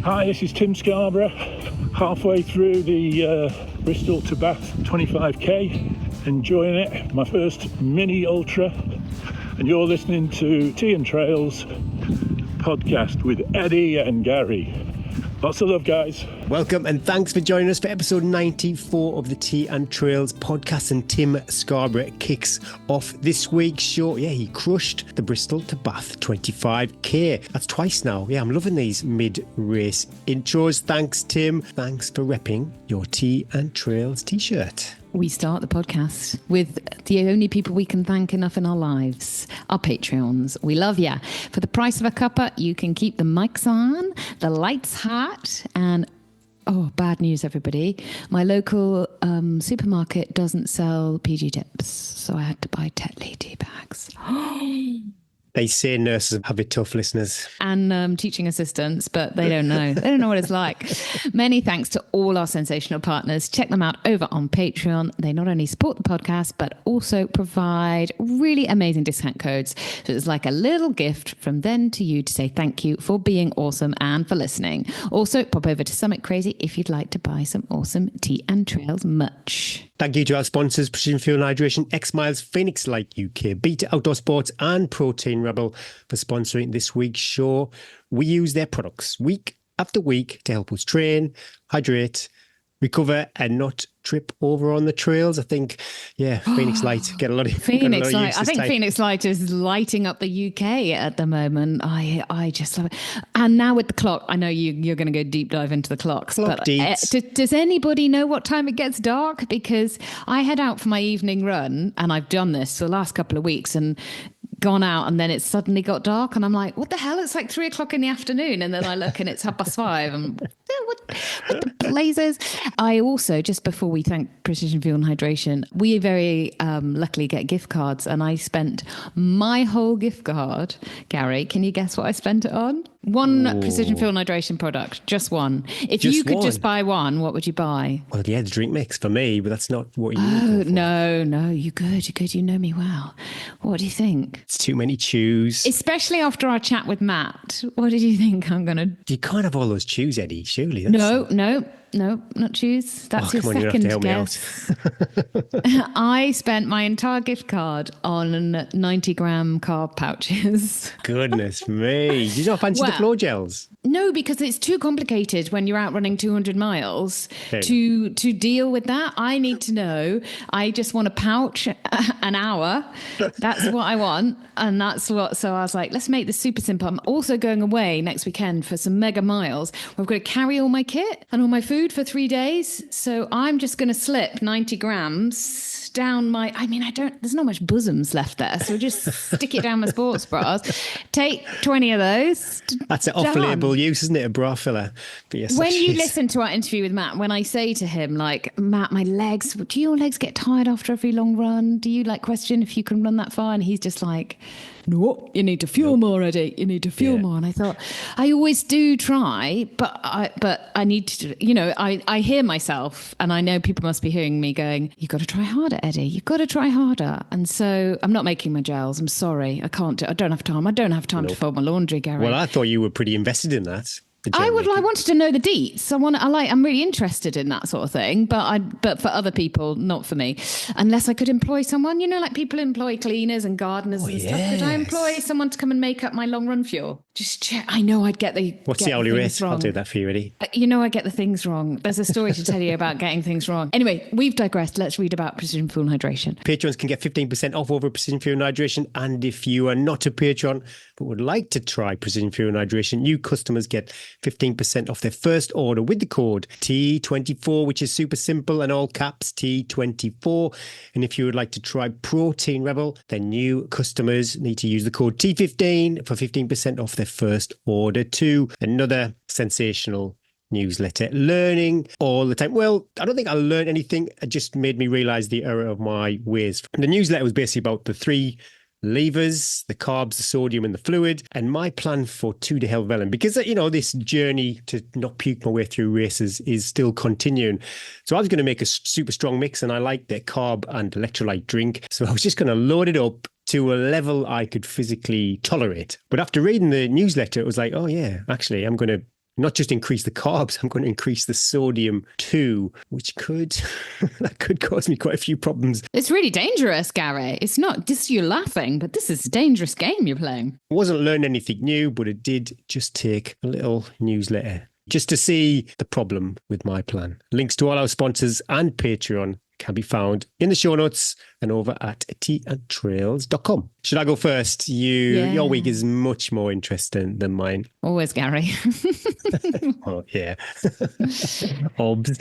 Hi, this is Tim Scarborough, halfway through the Bristol to Bath 25k, enjoying it, my first mini ultra, and you're listening to Tea and Trails podcast with Eddie and Gary. Lots of love, guys. Welcome and thanks for joining us for episode 94 of the Tea and Trails podcast. And Tim Scarborough kicks off this week's show. Yeah, he crushed the Bristol to Bath 25k. That's twice now. Yeah, I'm loving these mid-race intros. Thanks, Tim. Thanks for repping your Tea and Trails t-shirt. We start the podcast with the only people we can thank enough in our lives, our Patreons. We love ya. For the price of a cuppa, you can keep the mics on, the lights hot, and oh, bad news, everybody. My local supermarket doesn't sell PG tips, so I had to buy Tetley tea bags. They say nurses have it tough, listeners. And teaching assistants, but they don't know. They don't know what it's like. Many thanks to all our sensational partners. Check them out over on Patreon. They not only support the podcast, but also provide really amazing discount codes. So it's like a little gift from them to you to say thank you for being awesome and for listening. Also, pop over to Summit Crazy if you'd like to buy some awesome Tea and Trails merch. Thank you to our sponsors, Precision Fuel and Hydration, X Miles, Phoenix Light UK, Beta Outdoor Sports and Protein Rebel for sponsoring this week's show. We use their products week after week to help us train, hydrate, recover and not trip over on the trails. I think, yeah, Phoenix Light get a lot of Phoenix Light. I think time. Phoenix Light is lighting up the UK at the moment. I just love it. And now with the clock, I know you're going to go deep dive into the clocks. Clock but does anybody know what time it gets dark? Because I head out for my evening run, and I've done this for the last couple of weeks, and gone out and then it suddenly got dark and I'm like, what the hell? It's like 3 o'clock in the afternoon. And then I look and it's 5:30 and what the blazes? I also, just before we thank Precision Fuel and Hydration, we very luckily get gift cards, and I spent my whole gift card. Gary, can you guess what I spent it on? One Precision Fuel and Hydration product, just one. If you could just buy one, what would you buy? Well, yeah, the drink mix for me, but that's not what you need. No, you're good. You know me well. What do you think? It's too many chews. Especially after our chat with Matt. What did you think I'm going to... You can't have all those chews, Eddie, surely. No, not choose. That's your second guess. I spent my entire gift card on 90-gram carb pouches. Goodness me. Did you not fancy the floor gels? No, because it's too complicated when you're out running 200 miles to deal with that. I need to know. I just want a pouch an hour. That's what I want. And that's what, so I was like, let's make this super simple. I'm also going away next weekend for some mega miles. We've got to carry all my kit and all my food for 3 days. So I'm just going to slip 90 grams down my, there's not much bosoms left there. So just stick it down my sports bras. Take 20 of those. That's an off-label use, isn't it? A bra filler. When you listen to our interview with Matt, when I say to him, like, Matt, my legs, do your legs get tired after every long run? Do you question if you can run that far? And he's just like, no, you need to fuel more, Eddie. You need to fuel more. And I thought, I always do try, but I need to, I hear myself, and I know people must be hearing me going, you've got to try harder, Eddie. You've got to try harder. And so I'm not making my gels. I'm sorry. I can't do it. I don't have time. I don't have time to fold my laundry, Gary. Well, I thought you were pretty invested in that. I wanted to know the deets. I'm really interested in that sort of thing, but for other people, not for me. Unless I could employ someone, like people employ cleaners and gardeners and stuff. Could I employ someone to come and make up my long run fuel? Just check. I know I'd get the... What's the hourly rate? I'll do that for you, Eddie. I get the things wrong. There's a story to tell you about getting things wrong. Anyway, we've digressed. Let's read about Precision Fuel and Hydration. Patrons can get 15% off over Precision Fuel and Hydration. And if you are not a patron but would like to try Precision Fuel and Hydration, new customers get 15% off their first order with the code T24, which is super simple and all caps T24. And if you would like to try Protein Rebel, then new customers need to use the code T15 for 15% off their first order too. Another sensational newsletter, learning all the time. Well, I don't think I learned anything. It just made me realize the error of my ways. The newsletter was basically about the 3 levers, the carbs, the sodium and the fluid, and my plan for Tour de Helvellyn, because this journey to not puke my way through races is still continuing. So I was going to make a super strong mix, and I like the carb and electrolyte drink, so I was just going to load it up to a level I could physically tolerate. But after reading the newsletter, it was like, oh yeah, actually I'm going to not just increase the carbs, I'm going to increase the sodium too, which could that could cause me quite a few problems. It's really dangerous, Gary. It's not just you laughing, but this is a dangerous game you're playing. I wasn't learning anything new, but it did just take a little newsletter just to see the problem with my plan. Links to all our sponsors and Patreon can be found in the show notes and over at teaandtrails.com. Should I go first? Your week is much more interesting than mine. Always, Gary. Oh, yeah. Obs.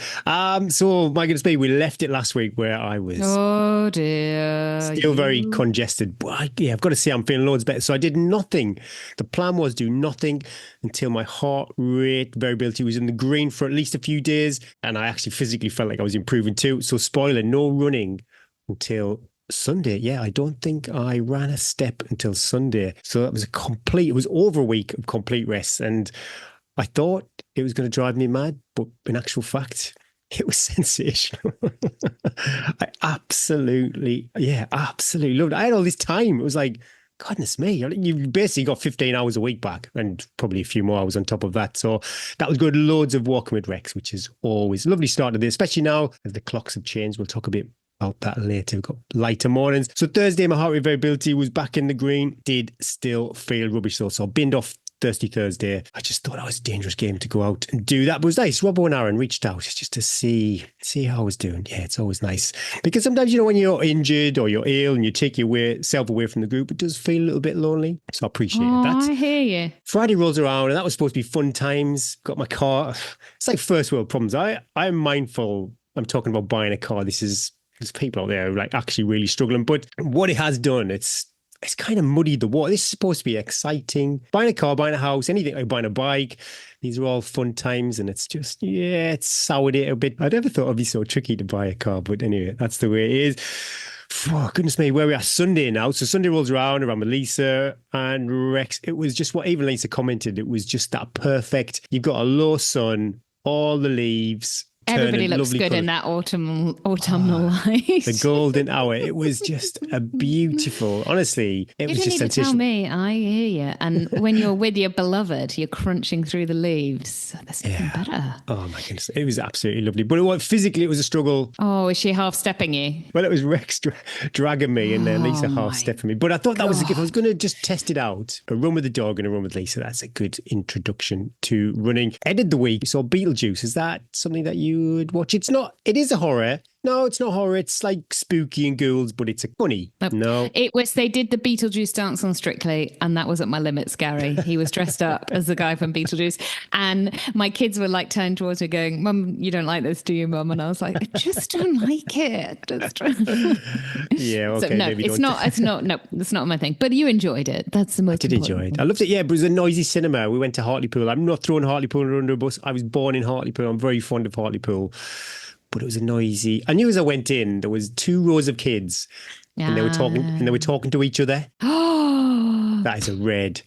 So, my goodness me, we left it last week where I was oh, dear. still very congested. But I've got to say I'm feeling loads better. So I did nothing. The plan was do nothing until my heart rate variability was in the green for at least a few days. And I actually physically felt like I was improving too. So spoiler, no running until Sunday. Yeah, I don't think I ran a step until Sunday. So that was it was over a week of complete rest. And I thought it was going to drive me mad, but in actual fact, it was sensational. I absolutely loved it. I had all this time. It was like, goodness me, you basically got 15 hours a week back and probably a few more hours on top of that. So that was good. Loads of walking with Rex, which is always a lovely start to this, especially now as the clocks have changed. We'll talk a bit about that later. We've got lighter mornings. So Thursday, my heart rate variability was back in the green. Did still feel rubbish though. So I binned off Thirsty Thursday. I just thought that was a dangerous game to go out and do that. But it was nice. Robbo and Aaron reached out just to see how I was doing. Yeah, it's always nice. Because sometimes, when you're injured or you're ill and you take yourself away from the group, it does feel a little bit lonely. So I appreciate that. I hear you. Friday rolls around and that was supposed to be fun times. Got my car. It's like first world problems. I'm mindful. I'm talking about buying a car. There's people out there who are actually really struggling. But what it has done, it's kind of muddied the water. This is supposed to be exciting. Buying a car, buying a house, anything like buying a bike. These are all fun times and it's just, it's soured it a bit. I never thought it'd be so tricky to buy a car, but anyway, that's the way it is. Oh, goodness me, where we are Sunday now. So Sunday rolls around with Lisa and Rex. It was just what even Lisa commented. It was just that perfect. You've got a low sun, all the leaves. Everybody looks good in that autumnal light. The golden hour. It was just a beautiful, honestly, it was just sensational. Tell me, I hear you. And when you're with your beloved, you're crunching through the leaves. There's nothing better. Oh my goodness. It was absolutely lovely. But physically, it was a struggle. Oh, is she half stepping you? Well, it was Rex dragging me and then Lisa half stepping me. But I thought that was a gift. I was going to just test it out. A run with the dog and a run with Lisa. That's a good introduction to running. Ended the week. So Beetlejuice, is that something that you would watch? It is a horror. No, it's not horror. It's like spooky and ghouls, but it's a funny. No. They did the Beetlejuice dance on Strictly, and that was at my limits, Gary. He was dressed up as the guy from Beetlejuice. And my kids were like turning towards me going, Mum, you don't like this, do you, Mum? And I was like, I just don't like it. Yeah, okay. So, no, it's not my thing. But you enjoyed it. That's the most important. I did enjoy it. I loved it. Yeah, but it was a noisy cinema. We went to Hartlepool. I'm not throwing Hartlepool under a bus. I was born in Hartlepool. I'm very fond of Hartlepool. But it was a noisy. I knew as I went in, there was 2 rows of kids, and they were talking to each other. That is a red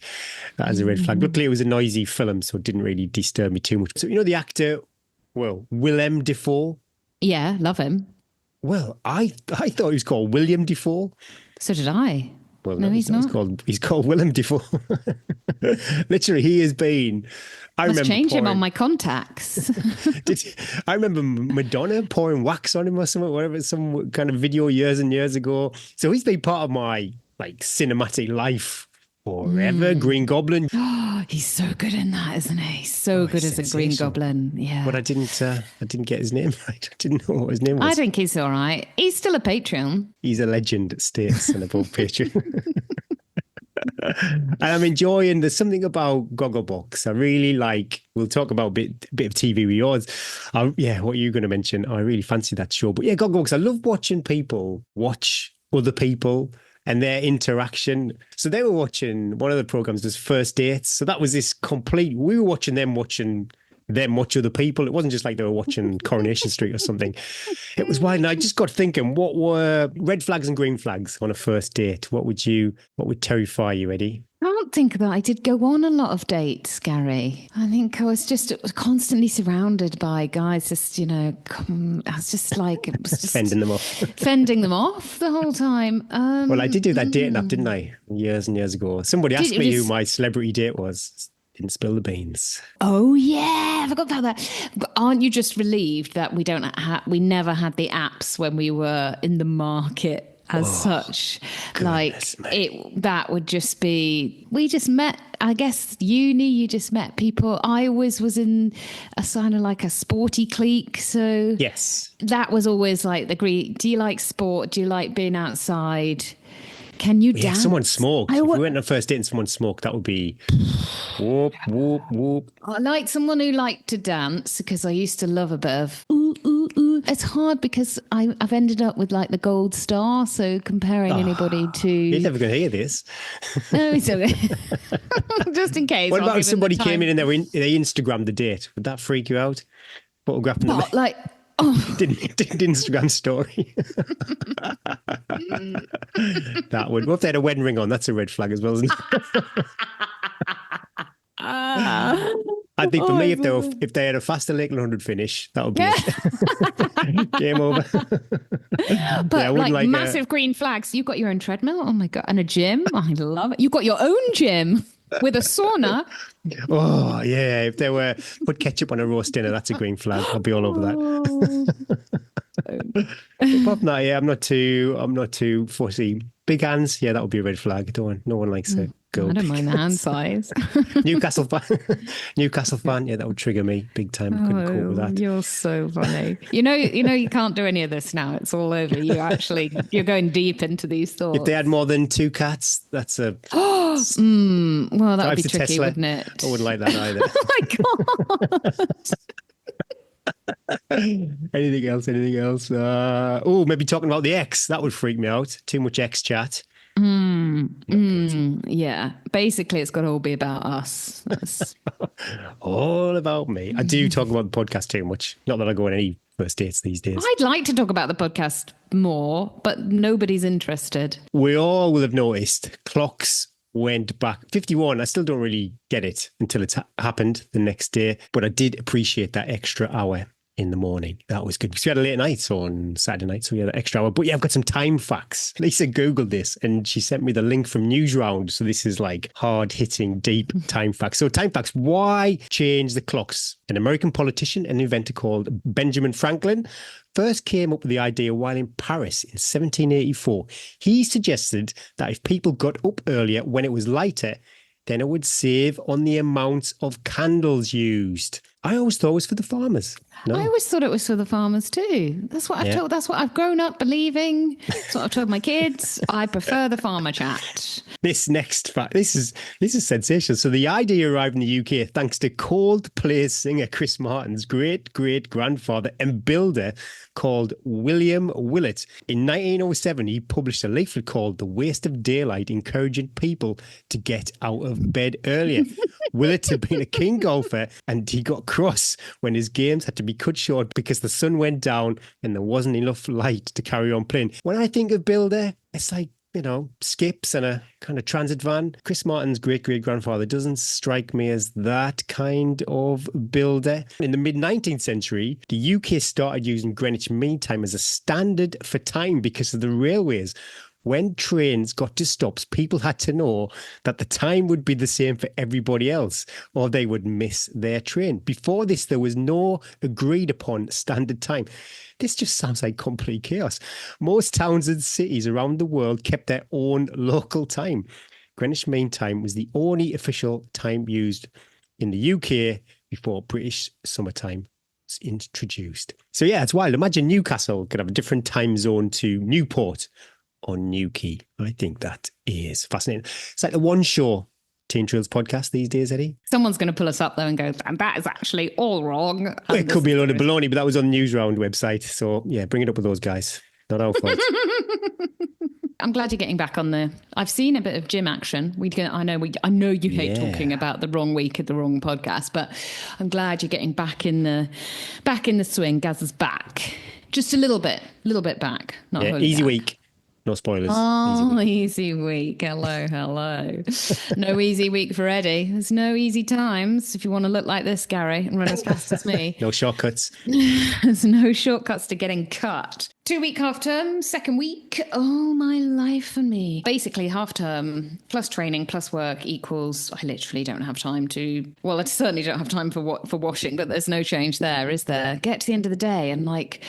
flag. Luckily, it was a noisy film, so it didn't really disturb me too much. So the actor, Willem Dafoe. Yeah, love him. Well, I thought he was called William Dafoe. So did I. Well, no, he's not. He's called Willem Dafoe. Literally, he has been. Let's change him on my contacts. I remember Madonna pouring wax on him or something, whatever, some kind of video years and years ago. So he's been part of my cinematic life forever. Green Goblin. Oh, he's so good in that, isn't he? So good as a Green Goblin. Yeah. But I didn't get his name right. I didn't know what his name was. I think he's all right. He's still a Patreon. He's a legend, states and above Patreon. And I'm enjoying. There's something about Gogglebox I really like. We'll talk about a bit of TV with yours. What you're going to mention. I really fancy that show. But yeah, Gogglebox. I love watching people watch other people and their interaction. So they were watching one of the programs, was First Dates. So that was this complete. We were watching them watch other people. It wasn't just like they were watching Coronation Street or something. It was wild. And I just got thinking, what were red flags and green flags on a first date? What would terrify you, Eddie? I don't think that I did go on a lot of dates, Gary. I think I was just constantly surrounded by guys just, I was just like... It was just fending them off. Fending them off the whole time. Well, I did do that dating app, didn't I? Years and years ago. Somebody asked me who my celebrity date was. Didn't spill the beans. Oh yeah, I forgot about that. But aren't you just relieved that we never had the apps when we were in the market as such? goodness That would just be. We just met. I guess uni. You just met people. I always was in a kind of like a sporty clique, so Yes. that was always like the greet. Do you like sport? Do you like being outside? Can you Yeah, dance? someone smoked. I If wa- we went on a first date and someone smoked, that would be whoop, whoop, whoop. I like someone who liked to dance because I used to love a bit of ooh, ooh, ooh. It's hard because I've ended up with like the gold star. So comparing anybody You're to. never going to hear this. No, it's okay. Just in case. What I'll about if give him somebody the came time. in and they Instagrammed the date? Would that freak you out? Photographing them. What, like, oh, Didn't Instagram story. That would. What if they had a wedding ring on? That's a red flag as well, isn't it? I think for me, if they had a faster Lakeland 100 finish, that would be it. Game over. but I wouldn't like like massive green flags. You've got your own treadmill. Oh my God. And a gym. I love it. You've got your own gym with a sauna. Oh yeah, if they were put ketchup on a roast dinner, that's a green flag. I'll be all over that. Apart from that, yeah, I'm not too fussy. Big hands, yeah, that would be a red flag. No one likes a girl. I don't big mind the hand size. Newcastle fan, yeah, that would trigger me big time. I couldn't cope with that. You're so funny. You know, you can't do any of this now. It's all over. You're going deep into these thoughts. If they had more than 2 cats, that's a well, that would be drive to tricky, Tesla. wouldn't it? I wouldn't like that either. Oh my God. Anything else? Maybe talking about the X. That would freak me out. Too much X chat. Yeah. Basically, it's got to all be about us. That's... All about me. I do talk about the podcast too much. Not that I go on any first dates these days. I'd like to talk about the podcast more, but nobody's interested. We all will have noticed clocks went back 51. I still don't really get it until it's happened the next day, but I did appreciate that extra hour in the morning. That was good because we had a late night on Saturday night, so we had an extra hour. But yeah, I've got some time facts. Lisa Googled this and she sent me the link from Newsround. So this is like hard hitting, deep time facts. So time facts, why change the clocks? An American politician and inventor called Benjamin Franklin first came up with the idea while in Paris in 1784. He suggested that if people got up earlier when it was lighter, then it would save on the amount of candles used. I always thought it was for the farmers. No. I always thought it was for the farmers too. That's what I've told. That's what I've grown up believing. That's what I've told my kids. I prefer the farmer chat. This next fact, this is sensational. So the idea arrived in the UK thanks to Coldplay singer Chris Martin's great-great-grandfather and builder called William Willett. In 1907, he published a leaflet called The Waste of Daylight, encouraging people to get out of bed earlier. Willett had been a keen golfer and he got cross when his games had to be cut short because the sun went down and there wasn't enough light to carry on playing. When I think of builder, it's like, skips and a kind of transit van. Chris Martin's great-great-grandfather doesn't strike me as that kind of builder. In the mid-19th century, the UK started using Greenwich Mean Time as a standard for time because of the railways. When trains got to stops, people had to know that the time would be the same for everybody else or they would miss their train. Before this, there was no agreed upon standard time. This just sounds like complete chaos. Most towns and cities around the world kept their own local time. Greenwich Mean Time was the only official time used in the UK before British summertime was introduced. So yeah, it's wild. Imagine Newcastle could have a different time zone to Newport or Newquay. I think that is fascinating. It's like the One Show Teen Trails podcast these days, Eddie. Someone's going to pull us up though and go, that is actually all wrong. It could be a load of baloney, but that was on the Newsround website. So yeah, bring it up with those guys. Not our fault. I'm glad you're getting back on there. I've seen a bit of gym action. I know you hate talking about the wrong week at the wrong podcast, but I'm glad you're getting back in the swing. Gaz is back, just a little bit back. Not wholly easy back. week. No spoilers. Oh, easy week. Hello. No easy week for Eddie. There's no easy times if you want to look like this, Gary, and run as fast as me. No shortcuts. There's no shortcuts to getting cut. 2-week half term, second week. Oh, my life and me. me, basically half term plus training plus work equals I literally don't have time to, well, I certainly don't have time for washing, but there's no change there, is there? Get to the end of the day and like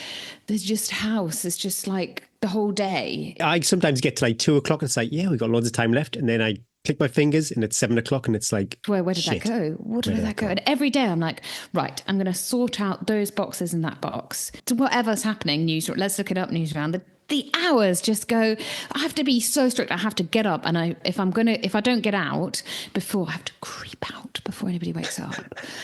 there's just house. It's just like the whole day. I sometimes get to like 2 o'clock and it's like, yeah, we've got loads of time left. And then I click my fingers and it's 7 o'clock and it's like, where did shit. that go? Where did that go? And every day I'm like, right, I'm going to sort out those boxes in that box. So whatever's happening, let's look it up, news round. The hours just go. I have to be so strict. I have to get up, and if I don't get out before, I have to creep out before anybody wakes up.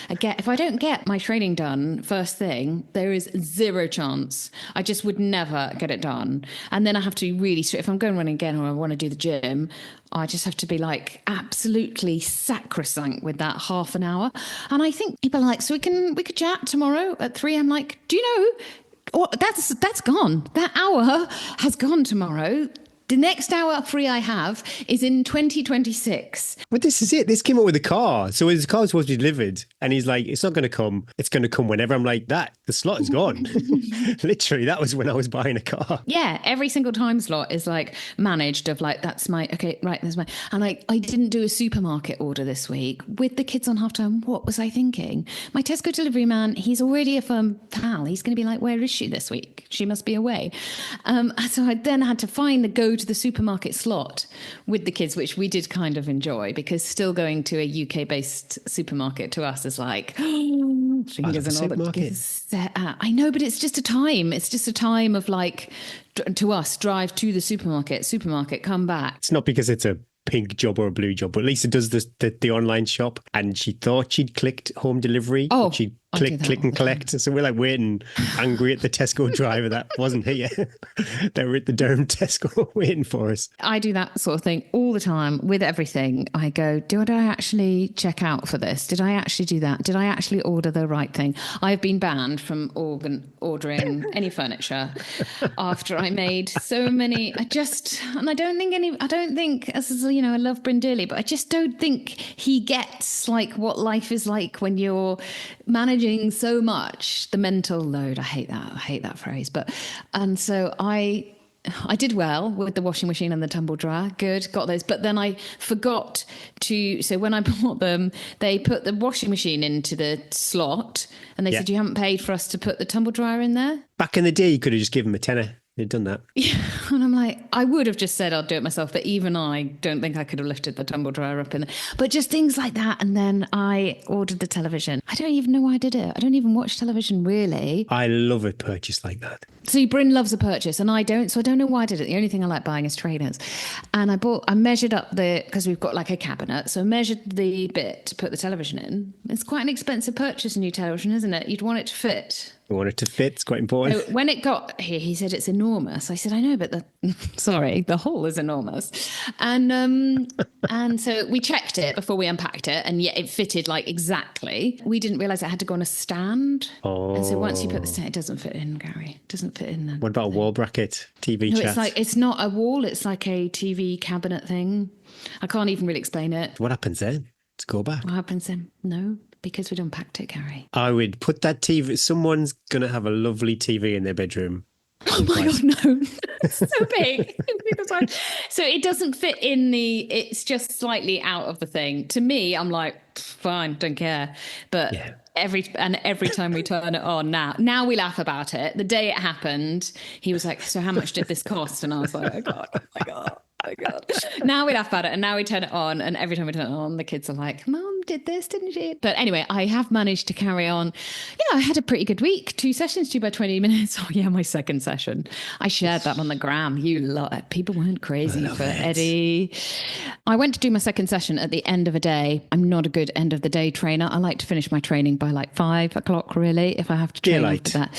If I don't get my training done first thing, there is zero chance. I just would never get it done. And then I have to be really strict. If I'm going running again or I want to do the gym, I just have to be like absolutely sacrosanct with that half an hour. And I think people are like, so we could chat tomorrow at 3. I'm like, do you know? Oh, that's gone. That hour has gone tomorrow. The next hour free I have is in 2026. But this is it. This came up with a car. So his car was supposed to be delivered. And he's like, it's not going to come. It's going to come whenever. I'm like, the slot is gone. Literally, that was when I was buying a car. Yeah, every single time slot is like managed of like, there's my, and I didn't do a supermarket order this week with the kids on half time. What was I thinking? My Tesco delivery man, he's already a firm pal. He's going to be like, where is she this week? She must be away. So I then had to find the go to the supermarket slot with the kids, which we did kind of enjoy because still going to a UK-based supermarket to us is like fingers and all the kids. I know, but it's just a time. It's just a time of like, to us, drive to the supermarket, come back. It's not because it's a pink job or a blue job, but Lisa does the online shop and she thought she'd clicked home delivery. Oh, she'd click and collect. So we're like waiting angry at the Tesco driver that wasn't here. They were at the Durham Tesco waiting for us. I do that sort of thing all the time with everything. I go, did I actually check out for this? Did I actually do that? Did I actually order the right thing? I've been banned from ordering any furniture after I made so many. I don't think, as you know, I love Bryn dearly, but I just don't think he gets like what life is like when you're managing so much, the mental load. I hate that phrase. And so I did well with the washing machine and the tumble dryer. Good, got those. But then I forgot to, so when I bought them, they put the washing machine into the slot and they said, you haven't paid for us to put the tumble dryer in there. Back in the day, you could have just given them a tenner. They'd done that. Yeah. And I'm like, I would have just said I'll do it myself, but even I don't think I could have lifted the tumble dryer up in there. But just things like that. And then I ordered the television. I don't even know why I did it. I don't even watch television really. I love a purchase like that. See, Bryn loves a purchase and I don't. So I don't know why I did it. The only thing I like buying is trainers. And I measured up because we've got like a cabinet. So I measured the bit to put the television in. It's quite an expensive purchase, a new television, isn't it? You'd want it to fit. You want it to fit. It's quite important. So when it got here, he said it's enormous. I said, I know, but the hole is enormous. And so we checked it before we unpacked it, and yet it fitted like exactly. We didn't realise it had to go on a stand. Oh. And so once you put the stand, it doesn't fit in, Gary. It doesn't fit in. What about a wall bracket, TV chat? It's not a wall. It's like a TV cabinet thing. I can't even really explain it. What happens then? Let's go back. What happens then? No. Because we'd unpacked it, Gary. I would put that TV. Someone's going to have a lovely TV in their bedroom. Oh my God, no. It's so big. So it doesn't fit in it's just slightly out of the thing. To me, I'm like, fine, don't care. But every time we turn it on now we laugh about it. The day it happened, he was like, so how much did this cost? And I was like, oh my God. Now we laugh about it and now we turn it on, and every time we turn it on, the kids are like, Mum did this, didn't she? But anyway, I have managed to carry on. Yeah, I had a pretty good week. 2 sessions, 2 by 20 minutes. Oh yeah, my second session. I shared that on the gram. People weren't crazy for Eddie. I went to do my second session at the end of a day. I'm not a good end of the day trainer. I like to finish my training by like 5 o'clock really, if I have to train after that.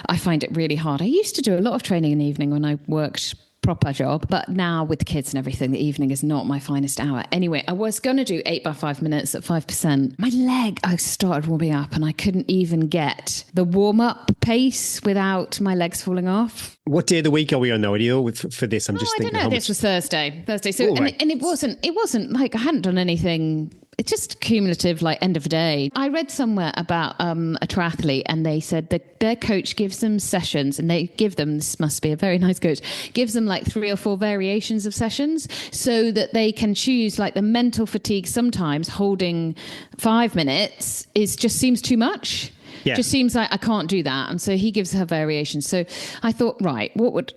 I find it really hard. I used to do a lot of training in the evening when I worked proper job, but now with the kids and everything, the evening is not my finest hour. Anyway, I was going to do 8 by 5 minutes at 5%. My leg, I started warming up and I couldn't even get the warm-up pace without my legs falling off. What day of the week are we on now? For this, I'm just thinking. I don't know. This was Thursday. So, and it wasn't like I hadn't done anything it's just cumulative, like end of the day. I read somewhere about a triathlete, and they said that their coach gives them sessions, and they give them, this must be a very nice coach, gives them like 3 or 4 variations of sessions so that they can choose. Like the mental fatigue, sometimes holding 5 minutes just seems too much. Yeah. Just seems like I can't do that. And so he gives her variations. So I thought, right,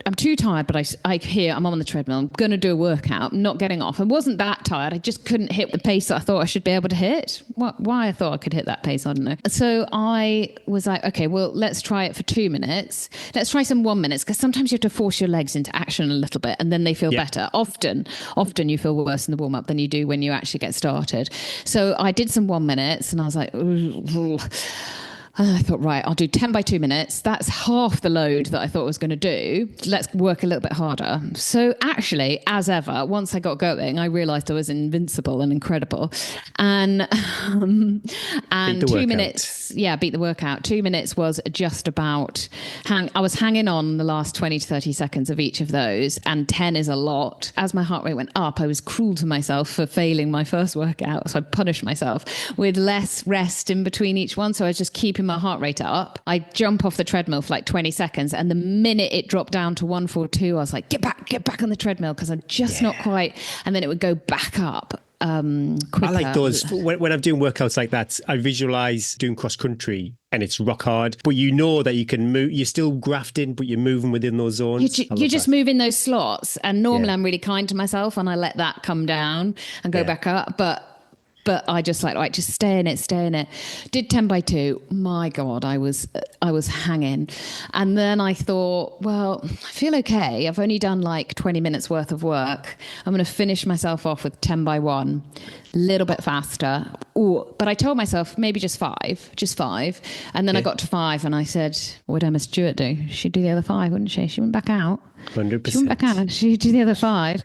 I'm too tired, but I'm on the treadmill. I'm going to do a workout. I'm not getting off. I wasn't that tired. I just couldn't hit the pace that I thought I should be able to hit. Why I thought I could hit that pace, I don't know. So I was like, okay, well, let's try it for 2 minutes. Let's try some 1 minutes, because sometimes you have to force your legs into action a little bit, and then they feel better. Often you feel worse in the warm up than you do when you actually get started. So I did some 1 minutes, and I was like, ooh. And I thought, right, I'll do 10 by 2 minutes. That's half the load that I thought I was going to do. Let's work a little bit harder. So actually, as ever, once I got going, I realized I was invincible and incredible. And 2 minutes, beat the workout. 2 minutes was just about, I was hanging on the last 20 to 30 seconds of each of those. And 10 is a lot. As my heart rate went up, I was cruel to myself for failing my first workout. So I punished myself with less rest in between each one. So I was just keeping my heart rate up. I jump off the treadmill for like 20 seconds, and the minute it dropped down to 142, I was like, get back on the treadmill, because I'm just not quite. And then it would go back up quicker. I like those. When I'm doing workouts like that, I visualize doing cross country, and it's rock hard, but you know that you can move. You're still grafting, but you're moving within those zones. You just move in those slots. And normally I'm really kind to myself, and I let that come down and go back up. But I just like, right, just stay in it. Did 10 by 2. My God, I was hanging. And then I thought, well, I feel okay. I've only done like 20 minutes worth of work. I'm going to finish myself off with 10 by 1, a little bit faster. Ooh, but I told myself maybe just 5. And then I got to 5, and I said, what would Emma Stewart do? She'd do the other 5, wouldn't she? She went back out. 100%. She went back out. She'd do the other 5.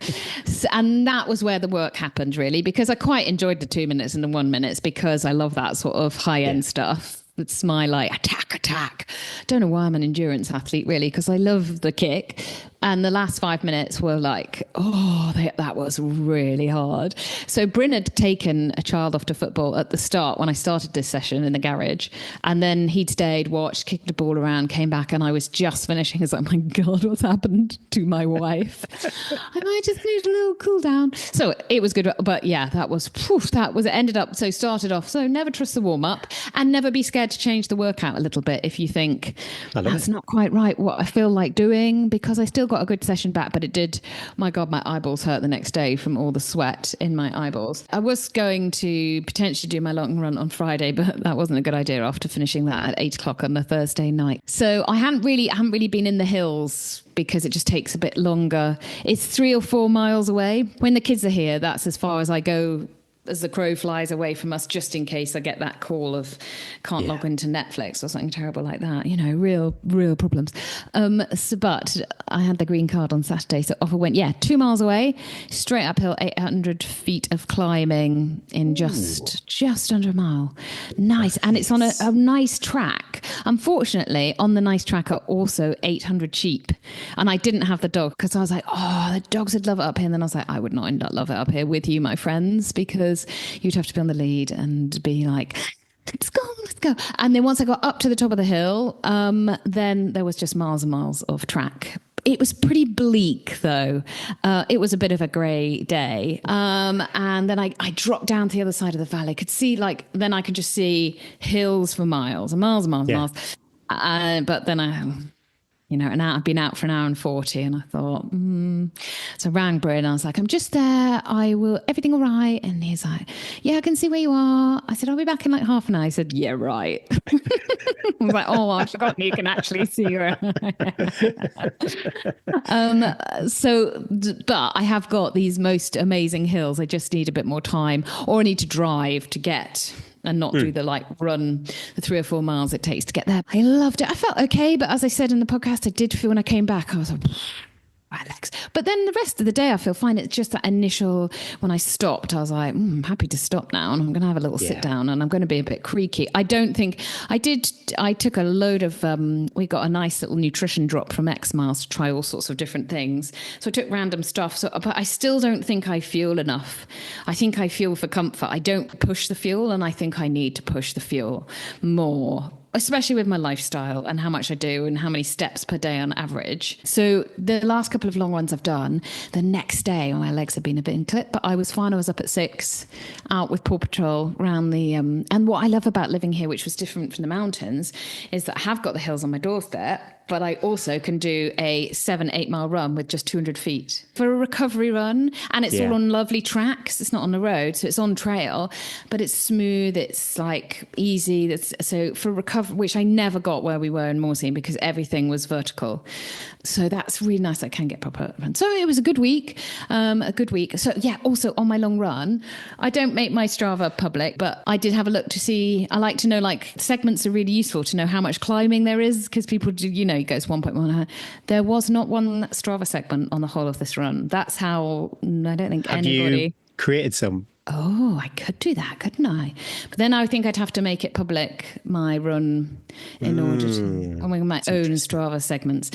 And that was where the work happened, really, because I quite enjoyed the 2 minutes and the 1 minutes, because I love that sort of high-end stuff. It's my like attack. Don't know why I'm an endurance athlete, really, because I love the kick. And the last 5 minutes were like, that was really hard. So Bryn had taken a child off to football at the start when I started this session in the garage. And then he'd stayed, watched, kicked the ball around, came back, and I was just finishing. I was like, my God, what's happened to my wife? I might just need a little cool down. So it was good. But yeah, it ended up, so started off. So never trust the warm up, and never be scared to change the workout a little bit if you think that's not quite right what I feel like doing, because I still got a good session back, but it did, my God, my eyeballs hurt the next day from all the sweat in my eyeballs. I was going to potentially do my long run on Friday, but that wasn't a good idea after finishing that at 8 o'clock on the Thursday night. So I haven't really been in the hills, because it just takes a bit longer. It's 3 or 4 miles away. When the kids are here, that's as far as I go as the crow flies away from us, just in case I get that call of can't log into Netflix or something terrible like that, real problems. But I had the green card on Saturday, so off I went. 2 miles away, straight uphill, 800 feet of climbing in just under a mile. Nice. And it's on a nice track. Unfortunately, on the nice track are also 800 sheep. And I didn't have the dog, because I was like, the dogs would love it up here. And then I was like, I would not love it up here with you, my friends, because you'd have to be on the lead and be like, let's go. And then once I got up to the top of the hill, then there was just miles and miles of track. It was pretty bleak, though. It was a bit of a grey day. And then I dropped down to the other side of the valley. Could see, then I could just see hills for miles and miles and miles and miles. But then I'd been out for an hour and 40, and I thought, So I rang Bryn, and I was like, I'm just there. Everything all right? And he's like, yeah, I can see where you are. I said, I'll be back in like half an hour. He said, yeah, right. I was like, I've forgotten you can actually see her. But I have got these most amazing hills. I just need a bit more time, or I need to drive to get, and not do the run the 3 or 4 miles it takes to get there. I loved it. I felt okay, but as I said in the podcast, I did feel when I came back, I was like, Alex. But then the rest of the day, I feel fine. It's just that initial, when I stopped, I was like, I'm happy to stop now. And I'm going to have a little sit down and I'm going to be a bit creaky. I don't think I took a load of, we got a nice little nutrition drop from X Miles to try all sorts of different things. So I took random stuff. But I still don't think I fuel enough. I think I fuel for comfort. I don't push the fuel. And I think I need to push the fuel more, especially with my lifestyle and how much I do and how many steps per day on average. So the last couple of long runs I've done, the next day my legs have been a bit in clip, but I was fine. I was up at 6 out with Paw Patrol around the, and what I love about living here, which was different from the mountains, is that I have got the hills on my doorstep, but I also can do a 7-8 mile run with just 200 feet for a recovery run. And it's all on lovely tracks. It's not on the road, so it's on trail, but it's smooth. It's like easy. So for recovery, which I never got where we were in Morsey because everything was vertical. So that's really nice. I can get proper run. So it was a good week. So yeah, also on my long run, I don't make my Strava public, but I did have a look to see. I like to know, like, segments are really useful to know how much climbing there is, because people do, it goes 1.1. There was not one Strava segment on the whole of this run. That's how I don't think anybody. You created some? Oh, I could do that, couldn't I? But then I think I'd have to make it public, my run, in order to my own Strava segments.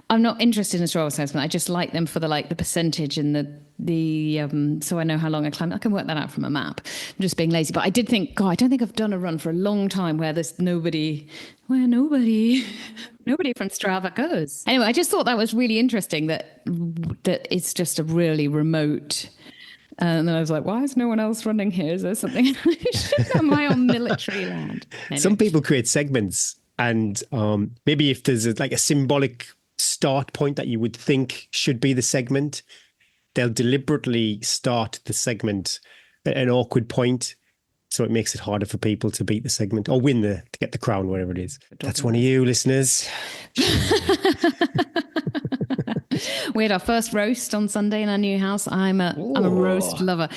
I'm not interested in Strava segments. I just like them for the percentage and the so I know how long I climb. I can work that out from a map. I'm just being lazy. But I did think, God, I don't think I've done a run for a long time where there's nobody from Strava goes. Anyway, I just thought that was really interesting that it's just a really remote. And then I was like, why is no one else running here? Is there something? Am I on military land? Anyway. Some people create segments, and maybe if there's a symbolic start point that you would think should be the segment, they'll deliberately start the segment at an awkward point. So it makes it harder for people to beat the segment or to get the crown, wherever it is. That's one of you, listeners. We had our first roast on Sunday in our new house. I'm a roast lover.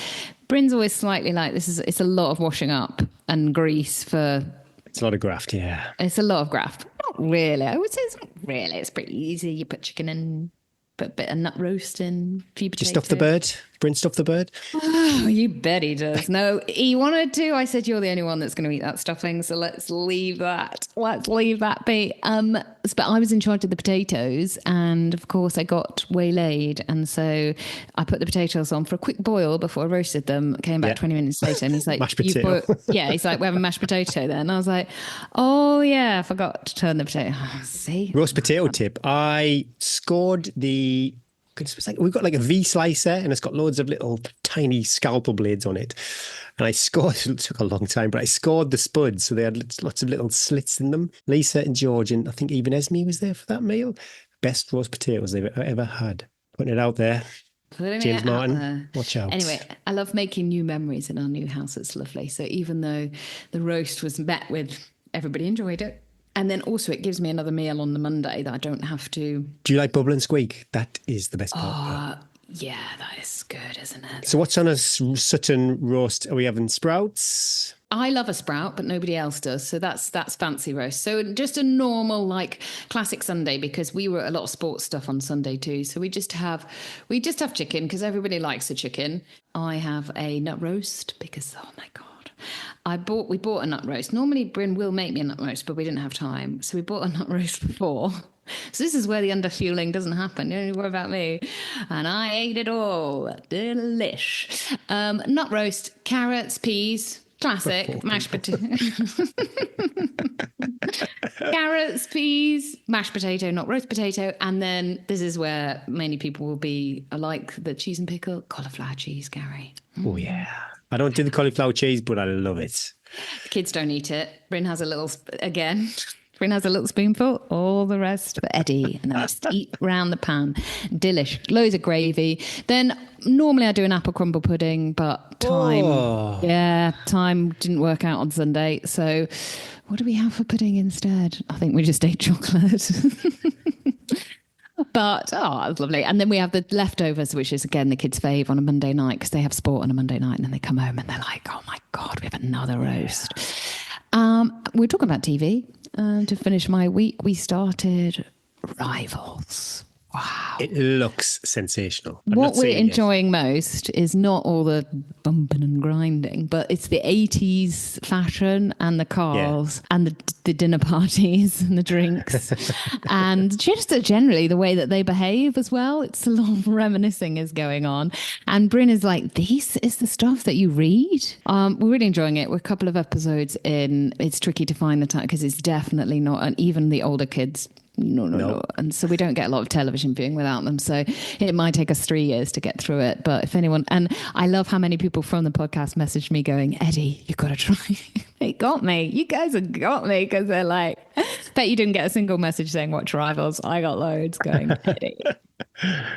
Bryn's always slightly like, it's a lot of washing up and grease for... It's a lot of graft, yeah. It's a lot of graft. Not really. I would say it's not really. It's pretty easy. You put chicken in, put a bit of nut roast in, a few potatoes. Just stuff the bird? Bryn stuff the bird? Oh, you bet he does. No, he wanted to. I said, you're the only one that's going to eat that stuffing, so let's leave that. Let's leave that be. But I was in charge of the potatoes, and of course I got waylaid, and so I put the potatoes on for a quick boil before I roasted them. Came back 20 minutes later, and he's like, mashed potato. He's like, we have a mashed potato then. And I was like, oh yeah, I forgot to turn the potato. See? Roast potato tip. I scored we've got a V slicer, and it's got loads of little tiny scalpel blades on it. And I scored, it took a long time, but I scored the spuds. So they had lots of little slits in them. Lisa and George, and I think even Esme was there for that meal. Best roast potatoes they've ever had. Putting it out there. James Martin, watch out. Anyway, I love making new memories in our new house. It's lovely. So even though the roast was met with, everybody enjoyed it. And then also it gives me another meal on the Monday that I don't have to... Do you like bubble and squeak? That is the best part. Yeah, that is good, isn't it? So what's on a Sutton roast? Are we having sprouts? I love a sprout, but nobody else does. So that's fancy roast. So just a normal, classic Sunday, because we were a lot of sports stuff on Sunday too. So we just have chicken because everybody likes the chicken. I have a nut roast because, oh my God. We bought a nut roast. Normally Bryn will make me a nut roast, but we didn't have time. So we bought a nut roast before. So this is where the underfueling doesn't happen. You don't worry about me. And I ate it all. Delish. Nut roast, carrots, peas, classic, mashed potato. Carrots, peas, mashed potato, not roast potato. And then this is where many people will be like the cheese and pickle, cauliflower cheese, Gary. Oh, yeah. I don't do the cauliflower cheese, but I love it. The kids don't eat it. Bryn has a little spoonful, all the rest for Eddie, and then I just eat round the pan. Delish. Loads of gravy. Then normally I do an apple crumble pudding, but time didn't work out on Sunday. So what do we have for pudding instead? I think we just ate chocolate. But, it's lovely. And then we have the leftovers, which is, again, the kids' fave on a Monday night because they have sport on a Monday night and then they come home and they're like, oh, my God, we have another roast. We're talking about TV. To finish my week, we started Rivals. Wow. It looks sensational. I'm What not we're saying it yet. enjoying most is not all the bumping and grinding, but it's the 80s fashion and the cars and the dinner parties and the drinks and just generally the way that they behave as well. It's a lot of reminiscing is going on. And Bryn is like, this is the stuff that you read. We're really enjoying it. We're a couple of episodes in. It's tricky to find the time because it's definitely not, and even the older kids no. And so we don't get a lot of television viewing without them. So it might take us 3 years to get through it. But if anyone, and I love how many people from the podcast messaged me going, Eddie, you've got to try. They got me. You guys have got me because they're like, bet you didn't get a single message saying watch Rivals. I got loads going, Eddie.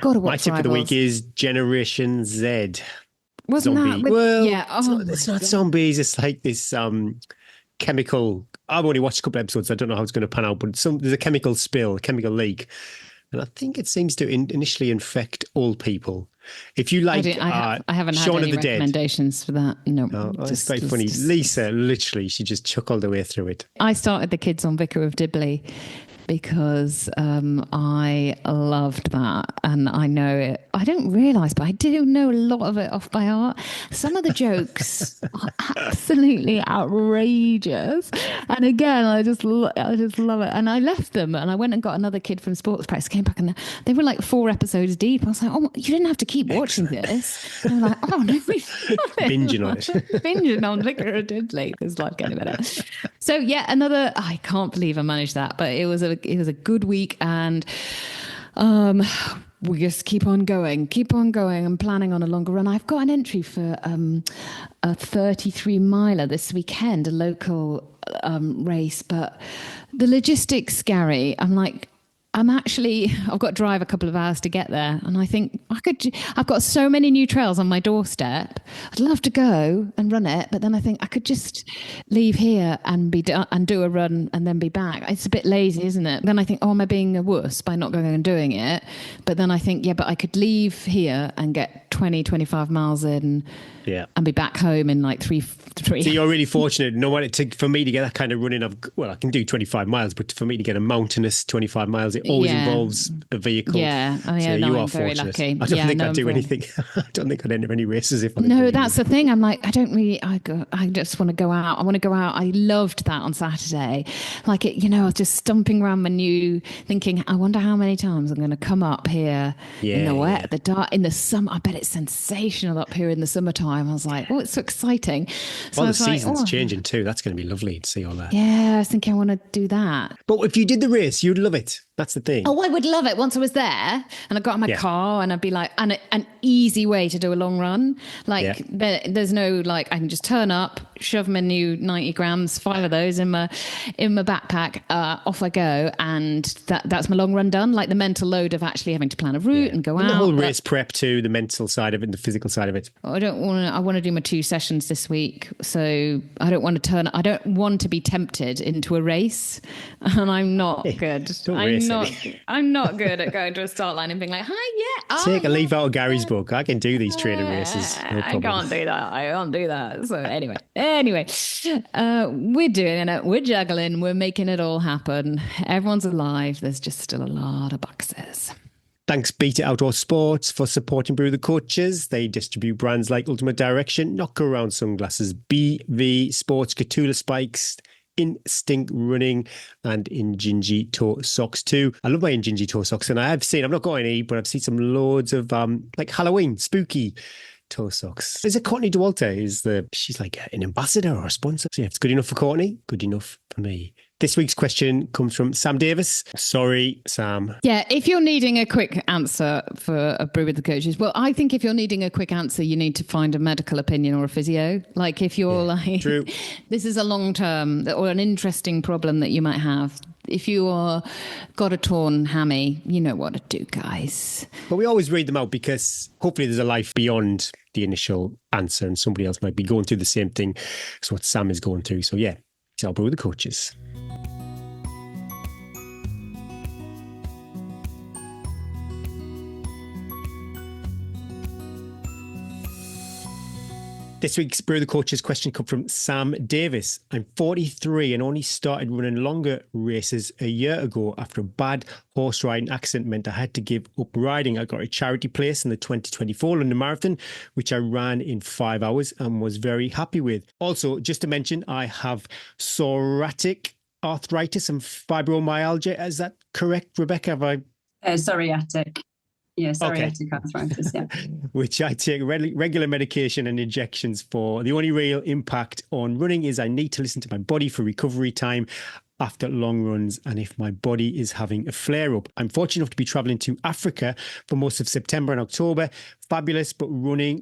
Got to watch My tip for the week is Generation Z. Wasn't Zombie. that? Well, yeah. it's not zombies. It's like this chemical. I've only watched a couple of episodes. I don't know how it's going to pan out, but there's a chemical spill, a chemical leak. And I think it seems to initially infect old people. If you like, I haven't had Shaun any of the recommendations for that. No, it's very funny. Lisa, literally, she just chuckled her way through it. I started the kids on Vicar of Dibley because I loved that, and I know it. I don't realise, but I do know a lot of it off by heart. Some of the jokes are absolutely outrageous, and again, I just love it. And I left them, and I went and got another kid from sports practice. Came back, and they were like 4 episodes deep. I was like, "Oh, you didn't have to keep watching this." And they're like, "Oh no, binging on it, binging on Vicar of Dibley." It's like getting better. So yeah, another. I can't believe I managed that, but it was a good week, and we just keep on going. I'm planning on a longer run. I've got an entry for a 33 miler this weekend, a local race, but the logistics scary. I've got to drive a couple of hours to get there. And I think I've got so many new trails on my doorstep. I'd love to go and run it. But then I think I could just leave here and do a run and then be back. It's a bit lazy, isn't it? Then I think, am I being a wuss by not going and doing it? But then I think, but I could leave here and get 20, 25 miles in and be back home in like three. So you're really fortunate. For me to get that kind of running, I can do 25 miles, but for me to get a mountainous 25 miles, it always involves a vehicle. Yeah. Oh, yeah. So you are very fortunate. Lucky. I don't think I'd do anything. I don't think I'd enter any races if I No, that's the thing. I'm like, I just want to go out. I want to go out. I loved that on Saturday. Like it, I was just stomping around my new, thinking, I wonder how many times I'm going to come up here in the wet, the dark, in the summer. I bet it's sensational up here in the summertime. I was like, it's so exciting. So the season's changing too. That's going to be lovely to see all that. Yeah, I was thinking I want to do that. But if you did the race, you'd love it. That's the thing. Oh, I would love it once I was there and I got in my car and I'd be like, an easy way to do a long run. Like there's no, I can just turn up, shove my new 90 grams, 5 of those in my backpack, off I go. And that's my long run done. Like the mental load of actually having to plan a route and go out. The whole race prep too, the mental side of it and the physical side of it. I want to do my 2 sessions this week. So I don't want to be tempted into a race. And I'm not good. I'm not good at going to a start line and being like, hi, take a leaf out of Gary's book. I can do these training races. No I can't do that. So anyway, we're doing it. We're juggling. We're making it all happen. Everyone's alive. There's just still a lot of boxes. Thanks, Beta Outdoor Sports, for supporting Brew the Coaches. They distribute brands like Ultimate Direction, Knock Around Sunglasses, BV Sports, Catula Spikes, Instinct Running, and Injinji Toe Socks too. I love my Injinji Toe Socks, and I've not got any, but I've seen some loads of like Halloween spooky toe socks. Is it Courtney Dauwalter? She's like an ambassador or a sponsor. So yeah, if it's good enough for Courtney, good enough for me. This week's question comes from Sam Davis. Sorry, Sam. Yeah, if you're needing a quick answer for a Brew with the Coaches, well, I think if you're needing a quick answer, you need to find a medical opinion or a physio. Like if you're true. This is a long-term or an interesting problem that you might have. If you got a torn hammy, you know what to do, guys. But we always read them out because hopefully there's a life beyond the initial answer and somebody else might be going through the same thing as what Sam is going through. So yeah, it's our Brew with the Coaches. This week's Brew the Coaches question comes from Sam Davis. I'm 43 and only started running longer races a year ago after a bad horse riding accident meant I had to give up riding. I got a charity place in the 2024 London Marathon, which I ran in 5 hours and was very happy with. Also, just to mention, I have psoriatic arthritis and fibromyalgia. Is that correct, Rebecca? Have I... Psoriatic. Yeah, psoriatic arthritis, yeah. Which I take regular medication and injections for. The only real impact on running is I need to listen to my body for recovery time after long runs and if my body is having a flare-up. I'm fortunate enough to be traveling to Africa for most of September and October. Fabulous, but running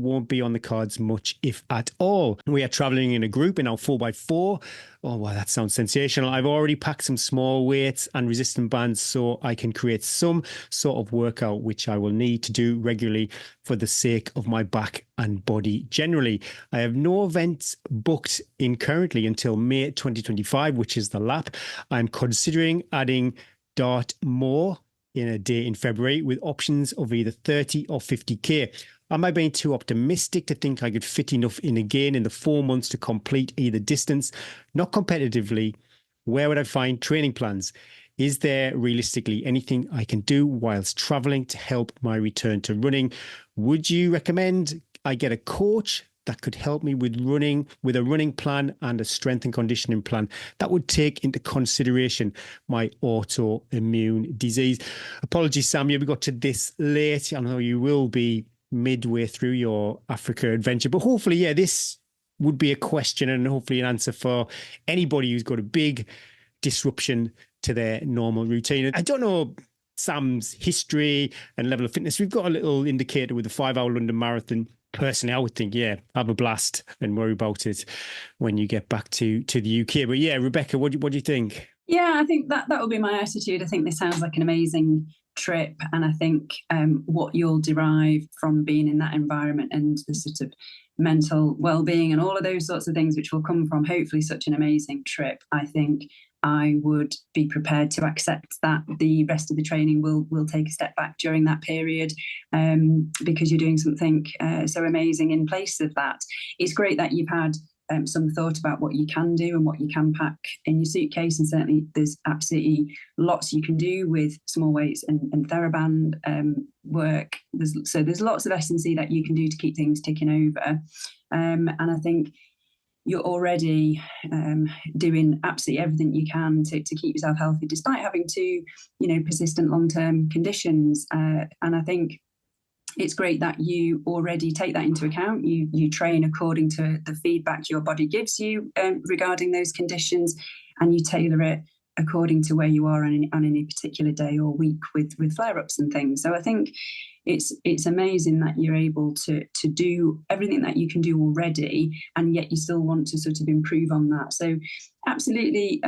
won't be on the cards much, if at all. We are traveling in a group in our 4x4. Oh, wow, that sounds sensational. I've already packed some small weights and resistance bands so I can create some sort of workout, which I will need to do regularly for the sake of my back and body generally. I have no events booked in currently until May 2025, which is the lap. I'm considering adding Dartmoor in a day in February with options of either 30 or 50k. Am I being too optimistic to think I could fit enough in again in the 4 months to complete either distance? Not competitively. Where would I find training plans? Is there realistically anything I can do whilst traveling to help my return to running? Would you recommend I get a coach that could help me with a running plan and a strength and conditioning plan that would take into consideration my autoimmune disease? Apologies, Sam, we got to this late. I know you will be midway through your Africa adventure, but hopefully, yeah, this would be a question and hopefully an answer for anybody who's got a big disruption to their normal routine. I don't know Sam's history and level of fitness. We've got a little indicator with the 5-hour London Marathon. Personally, I would think, yeah, have a blast and worry about it when you get back to the UK. But yeah, Rebecca, what do you think? Yeah, I think that will be my attitude. I think this sounds like an amazing trip. And I think what you'll derive from being in that environment and the sort of mental well-being and all of those sorts of things which will come from hopefully such an amazing trip, I think I would be prepared to accept that the rest of the training will take a step back during that period because you're doing something so amazing in place of that. It's great that you've had some thought about what you can do and what you can pack in your suitcase, and certainly there's absolutely lots you can do with small weights and TheraBand work. There's lots of S&C that you can do to keep things ticking over, and I think you're already doing absolutely everything you can to keep yourself healthy, despite having two, persistent long-term conditions. And I think it's great that you already take that into account. You train according to the feedback your body gives you regarding those conditions, and you tailor it according to where you are on any particular day or week with flare-ups and things. So I think it's amazing that you're able to do everything that you can do already, and yet you still want to sort of improve on that. So absolutely,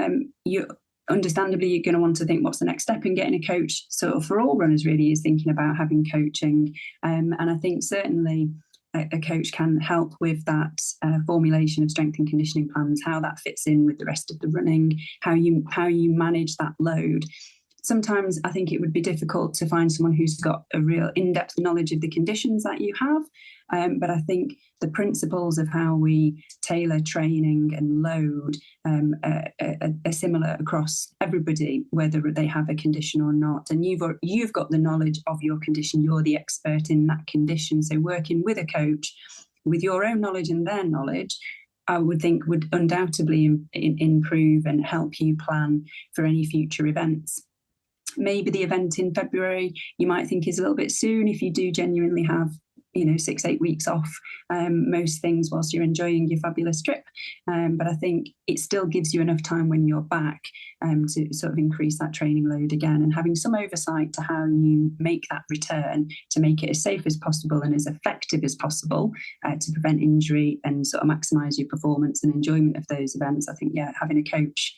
understandably, you're going to want to think what's the next step in getting a coach. So for all runners really is thinking about having coaching. And I think certainly a coach can help with that formulation of strength and conditioning plans, how that fits in with the rest of the running, how you manage that load. Sometimes I think it would be difficult to find someone who's got a real in-depth knowledge of the conditions that you have. But I think the principles of how we tailor training and load are similar across everybody, whether they have a condition or not. And you've got the knowledge of your condition. You're the expert in that condition. So working with a coach with your own knowledge and their knowledge, I would think would undoubtedly improve and help you plan for any future events. Maybe the event in February you might think is a little bit soon if you do genuinely have 6-8 weeks off most things whilst you're enjoying your fabulous trip, but I think it still gives you enough time when you're back to sort of increase that training load again, and having some oversight to how you make that return to make it as safe as possible and as effective as possible to prevent injury and sort of maximise your performance and enjoyment of those events. I think having a coach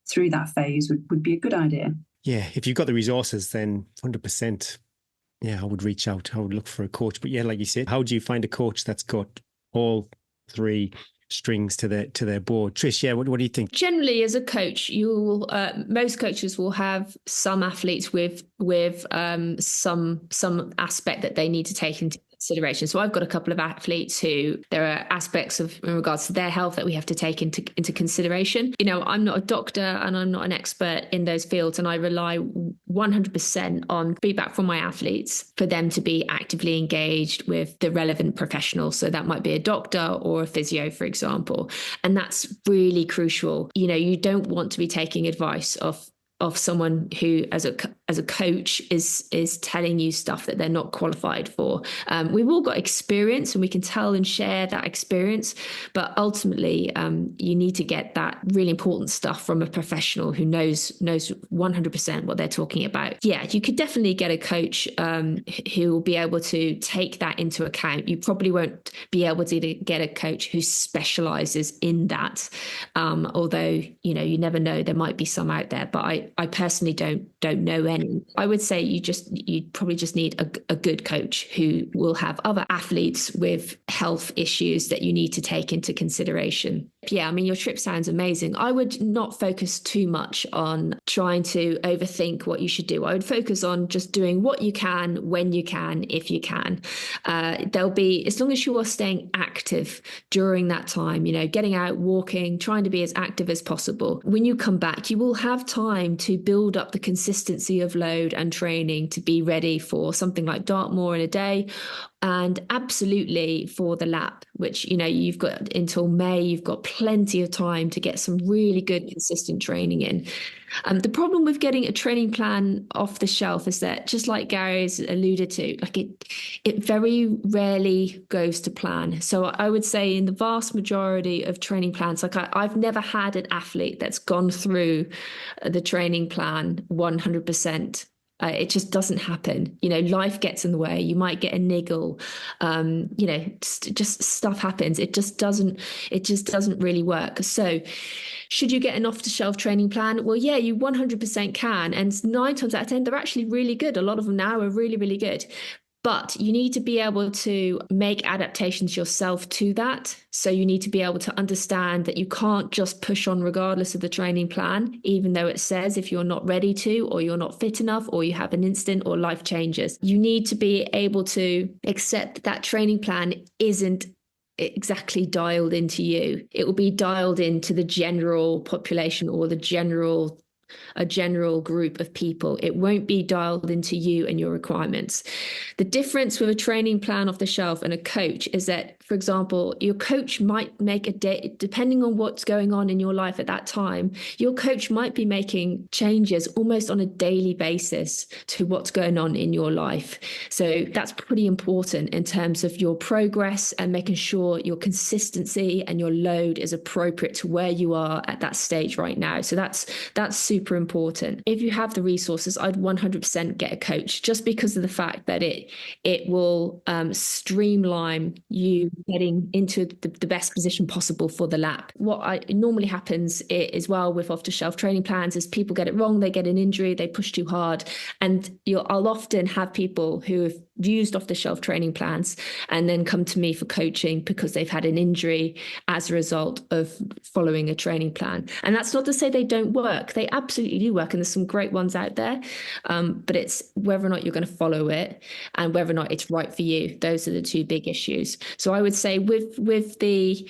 through that phase would be a good idea. Yeah, if you've got the resources, then 100%. Yeah, I would reach out. I would look for a coach. But yeah, like you said, how do you find a coach that's got all three strings to their board? Trish, yeah, what do you think? Generally, as a coach, most coaches will have some athletes with some aspect that they need to take into consideration. So I've got a couple of athletes who there are aspects of in regards to their health that we have to take into consideration. You know, I'm not a doctor and I'm not an expert in those fields, and I rely 100% on feedback from my athletes for them to be actively engaged with the relevant professional. So that might be a doctor or a physio, for example. And that's really crucial. You know, you don't want to be taking advice of someone who as a coach is telling you stuff that they're not qualified for. We've all got experience and we can tell and share that experience, but ultimately you need to get that really important stuff from a professional who knows 100% what they're talking about. Yeah, you could definitely get a coach who will be able to take that into account. You probably won't be able to get a coach who specializes in that, although you know, you never know, there might be some out there, but I personally don't know any. I would say you probably just need a good coach who will have other athletes with health issues that you need to take into consideration. Yeah, I mean, your trip sounds amazing. I would not focus too much on trying to overthink what you should do. I would focus on just doing what you can, when you can, if you can. There'll be, as long as you are staying active during that time, you know, getting out, walking, trying to be as active as possible. When you come back, you will have time to build up the consistency of load and training to be ready for something like Dartmoor in a day. And absolutely for the lap, which, you know, you've got until May, you've got plenty of time to get some really good, consistent training in. The problem with getting a training plan off the shelf is that, just like Gary's alluded to, like it very rarely goes to plan. So I would say in the vast majority of training plans, like I've never had an athlete that's gone through the training plan 100%. It just doesn't happen. You know, life gets in the way. You might get a niggle. You know, just stuff happens. It just doesn't really work. So should you get an off-the-shelf training plan? Well, yeah, you 100% can. And 9 times out of 10, they're actually really good. A lot of them now are really, really good. But you need to be able to make adaptations yourself to that. So you need to be able to understand that you can't just push on regardless of the training plan, even though it says if you're not ready to, or you're not fit enough, or you have an incident or life changes. You need to be able to accept that training plan isn't exactly dialed into you. It will be dialed into the general population or a general group of people. It won't be dialed into you and your requirements. The difference with a training plan off the shelf and a coach is that, for example, your coach might make a day, depending on what's going on in your life at that time, your coach might be making changes almost on a daily basis to what's going on in your life. So that's pretty important in terms of your progress and making sure your consistency and your load is appropriate to where you are at that stage right now. So that's super important. If you have the resources, I'd 100% get a coach, just because of the fact that it will streamline you getting into the best position possible for the lap. What normally happens as well with off-the-shelf training plans is people get it wrong, they get an injury, they push too hard, and I'll often have people who have used off-the-shelf training plans and then come to me for coaching because they've had an injury as a result of following a training plan. And that's not to say they don't work. They absolutely do work, and there's some great ones out there. But it's whether or not you're going to follow it and whether or not it's right for you. Those are the two big issues. So I would say with the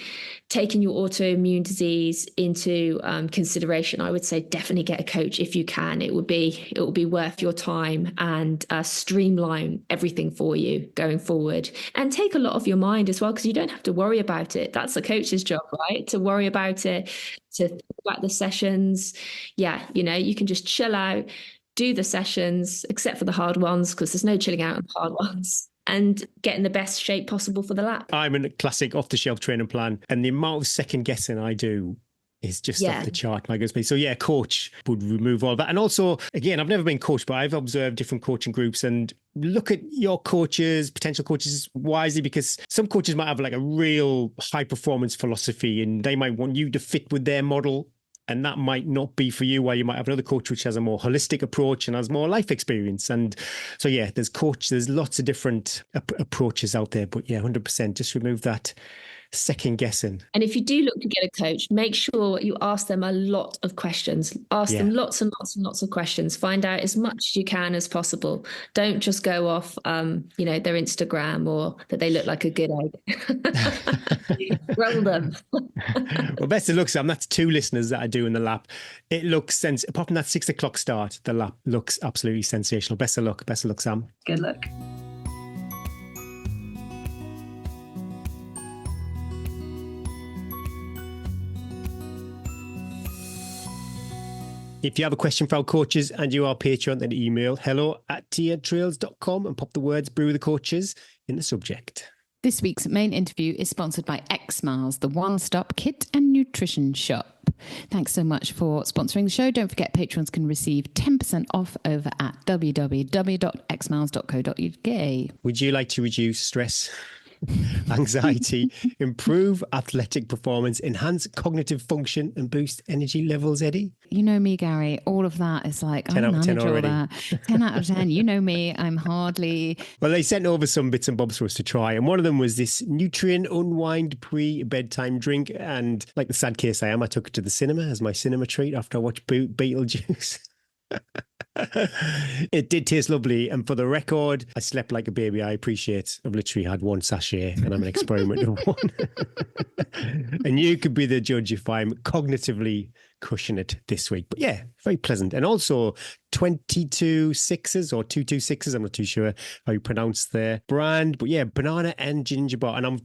taking your autoimmune disease into consideration, I would say definitely get a coach if you can. It will be worth your time and streamline everything for you going forward, and take a lot of your mind as well, because you don't have to worry about it. That's the coach's job, right? To worry about it, to think about the sessions. Yeah, you know, you can just chill out, do the sessions, except for the hard ones, because there's no chilling out on hard ones, and get in the best shape possible for the lap. I'm in a classic off-the-shelf training plan, and the amount of second guessing I do is just off the chart, my goodness. So yeah, coach would remove all that. And also, again, I've never been coached, but I've observed different coaching groups, and look at your coaches, potential coaches wisely, because some coaches might have like a real high performance philosophy and they might want you to fit with their model. And that might not be for you, while you might have another coach which has a more holistic approach and has more life experience. And so, yeah, there's lots of different approaches out there. But yeah, 100%, just remove that second guessing. And if you do look to get a coach, make sure you ask them a lot of questions. Ask them lots and lots and lots of questions. Find out as much as you can as possible. Don't just go off, their Instagram or that they look like a good egg. Roll them. Well, best of luck, Sam. That's 2 listeners that are doing the lap. It looks apart from that 6 o'clock start, the lap looks absolutely sensational. Best of luck, Sam. Good luck. If you have a question for our coaches and you are Patreon, then email hello@tiatrails.com and pop the words "brew the coaches" in the subject. This week's main interview is sponsored by X Miles, the one-stop kit and nutrition shop. Thanks so much for sponsoring the show. Don't forget, patrons can receive 10% off over at www.xmiles.co.uk. Would you like to reduce stress, anxiety, improve athletic performance, enhance cognitive function, and boost energy levels, Eddie? You know me, Gary. All of that is like, 10 I out of 10 manage all already. that. 10 out of 10. You know me. I'm hardly... Well, they sent over some bits and bobs for us to try, and one of them was this Nutrien Unwind pre-bedtime drink. And like the sad case I am, I took it to the cinema as my cinema treat after I watched Beetlejuice. It did taste lovely, and for the record, I slept like a baby. I appreciate I've literally had 1 sachet and I'm an experiment of 1. And you could be the judge if I'm cognitively crushing it this week. But yeah, very pleasant. And also 22 sixes or 226s, I'm not too sure how you pronounce their brand, but yeah, banana and ginger bar. And I'm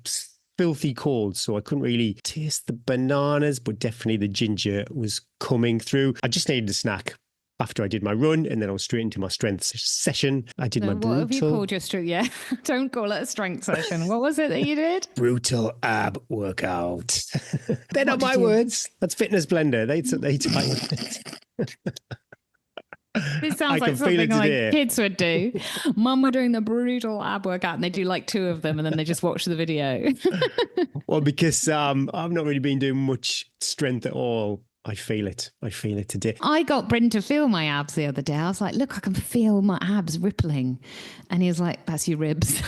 filthy cold, so I couldn't really taste the bananas, but definitely the ginger was coming through. I just needed a snack after I did my run, and then I was straight into my strength session. I did my brutal... What have you called your strength? Yeah, don't call it a strength session. What was it that you did? Brutal ab workout. They're not my did you- words. That's Fitness Blender. They title it. This I sounds can like feel it something like today. kids would do. Mum were doing the brutal ab workout and they do like 2 of them and then they just watch the video. Well, because I've not really been doing much strength at all. I feel it. I feel it today. I got Bryn to feel my abs the other day. I was like, look, I can feel my abs rippling. And he was like, that's your ribs.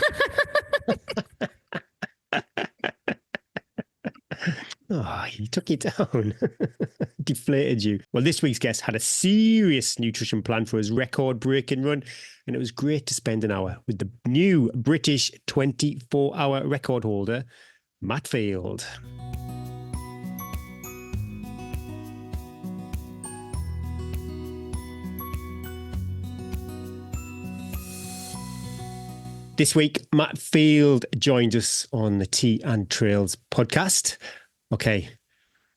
Oh, he took you down. Deflated you. Well, this week's guest had a serious nutrition plan for his record-breaking run, and it was great to spend an hour with the new British 24-hour record holder, Matt Field. This week, Matt Field joined us on the Tea and Trails podcast. Okay,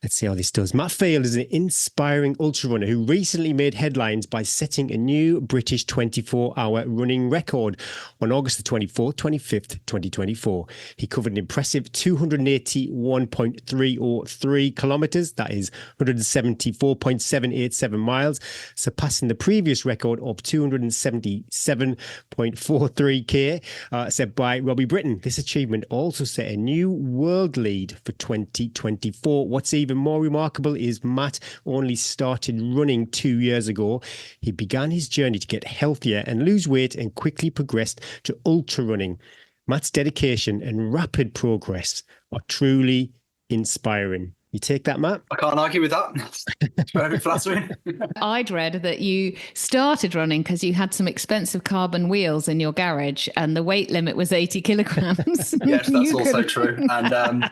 let's see how this does. Matt Field is an inspiring ultra runner who recently made headlines by setting a new British 24-hour running record on August the 24th, 25th, 2024. He covered an impressive 281.303 kilometres, that is 174.787 miles, surpassing the previous record of 277.43k set by Robbie Britton. This achievement also set a new world lead for 2024. What's even more remarkable is Matt only started running 2 years ago. He began his journey to get healthier and lose weight and quickly progressed to ultra running. Matt's dedication and rapid progress are truly inspiring. You take that, Matt? I can't argue with that. It's very flattering. I'd read that you started running because you had some expensive carbon wheels in your garage and the weight limit was 80 kilograms. Yes, that's You also could- true. And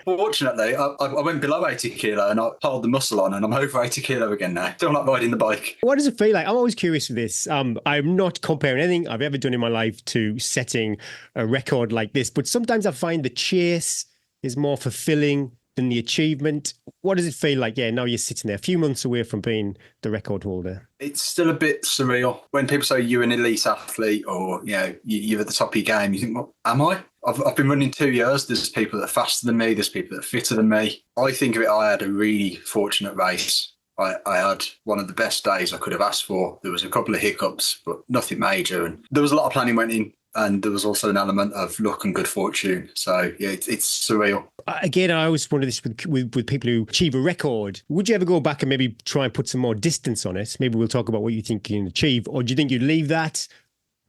fortunately, I went below 80 kilo and I piled the muscle on, and I'm over 80 kilo again now. Still not riding the bike. What does it feel like? I'm always curious with this. I'm not comparing anything I've ever done in my life to setting a record like this, but sometimes I find the chase is more fulfilling than the achievement. What does it feel like? Yeah, now you're sitting there a few months away from being the record holder. It's still a bit surreal. When people say you're an elite athlete or, you're at the top of your game, you think, well, am I? I've been running 2 years. There's people that are faster than me. There's people that are fitter than me. I think of it, I had a really fortunate race. I had one of the best days I could have asked for. There was a couple of hiccups, but nothing major. And there was a lot of planning went in. And there was also an element of luck and good fortune. So, yeah, it's surreal. Again, I always wonder this with people who achieve a record. Would you ever go back and maybe try and put some more distance on it? Maybe we'll talk about what you think you can achieve. Or do you think you'd leave that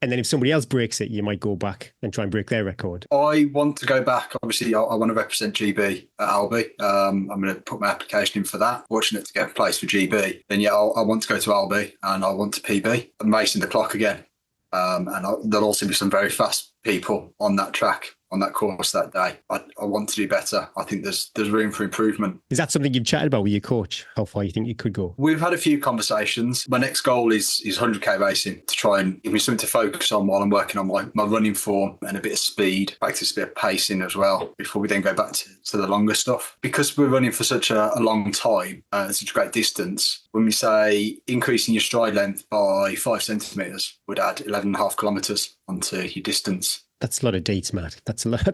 And then if somebody else breaks it, you might go back and try and break their record. I want to go back. Obviously, I want to represent GB at Albi. I'm going to put my application in for that. Fortunate to get a place for GB. Then, yeah, I want to go to Albi and I want to PB. I'm racing the clock again. There'll also be some very fast people on that track, on that course that day. I want to do better. I think there's room for improvement. Is that something you've chatted about with your coach? How far you think you could go? We've had a few conversations. My next goal is 100k racing, to try and give me something to focus on while I'm working on my running form and a bit of speed, practice a bit of pacing as well, before we then go back to the longer stuff. Because we're running for such a long time, such a great distance, when we say increasing your stride length by 5 centimetres would add 11.5 kilometres onto your distance. That's a lot of dates, Matt. That's a lot.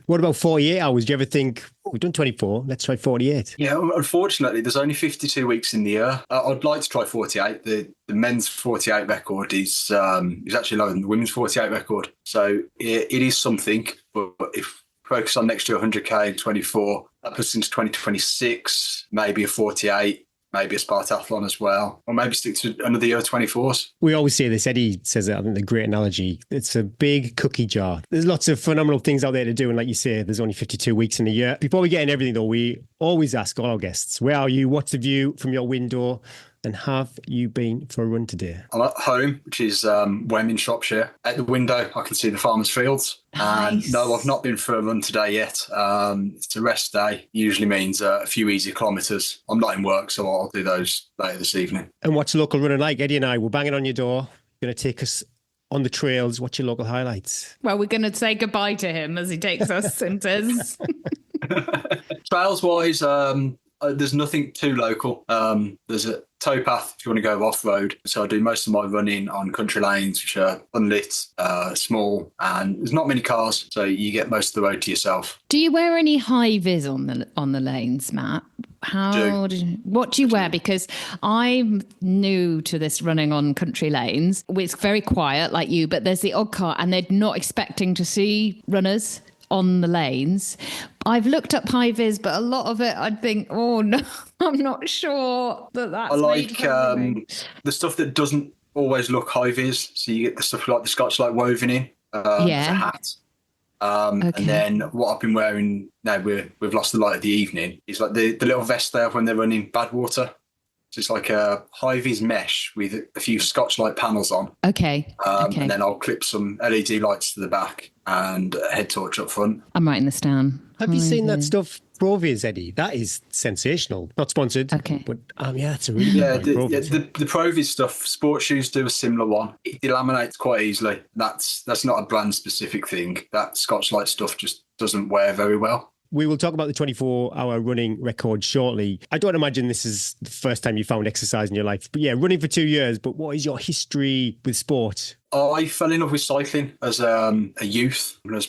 What about 48 hours? Do you ever think, we've done 24, let's try 48? Yeah, unfortunately, there's only 52 weeks in the year. I'd like to try 48. The men's 48 record is actually lower than the women's 48 record. So it is something, but if we focus on next year 100k and 24, that puts us into 2026, maybe a 48. Maybe a Spartathlon as well, or maybe stick to another year of 24s. We always say this. Eddie says it, I think, the great analogy. It's a big cookie jar. There's lots of phenomenal things out there to do. And like you say, there's only 52 weeks in a year. Before we get in everything, though, we always ask all our guests, where are you? What's the view from your window? And have you been for a run today? I'm at home, which is Wem in Shropshire. At the window, I can see the farmers' fields. Nice. And no, I've not been for a run today yet. It's a rest day. Usually means a few easy kilometres. I'm not in work, so I'll do those later this evening. And what's local running like? Eddie and I, we're banging on your door. You're going to take us on the trails. What's your local highlights? Well, we're going to say goodbye to him as he takes us into his... Trails-wise, there's nothing too local. There's a towpath if you want to go off-road. So I do most of my running on country lanes, which are unlit, small, and there's not many cars, so you get most of the road to yourself. Do you wear any high vis on the lanes, Matt? What do you wear? Because I'm new to this running on country lanes. It's very quiet like you, but there's the odd car and they're not expecting to see runners on the lanes. I've looked up high vis, but a lot of it I'd think, oh no, I'm not sure that's I like the stuff that doesn't always look high vis. So you get the stuff like the Scotch-Lite woven in, the hat. Okay. And then what I've been wearing now we've lost the light of the evening is like the little vest they have when they're running Badwater. So it's like a high vis mesh with a few Scotch-Lite panels on. Okay. And then I'll clip some LED lights to the back and a head torch up front. I'm writing this down. Have you seen that stuff, Provis, Eddie? That is sensational. Not sponsored. Okay. But yeah, that's a really good point. The Provis stuff, sports shoes do a similar one. It delaminates quite easily. That's not a brand specific thing. That Scotch-Lite stuff just doesn't wear very well. We will talk about the 24-hour running record shortly. I don't imagine this is the first time you found exercise in your life. But yeah, running for 2 years. But what is your history with sport? I fell in love with cycling as a youth. When I was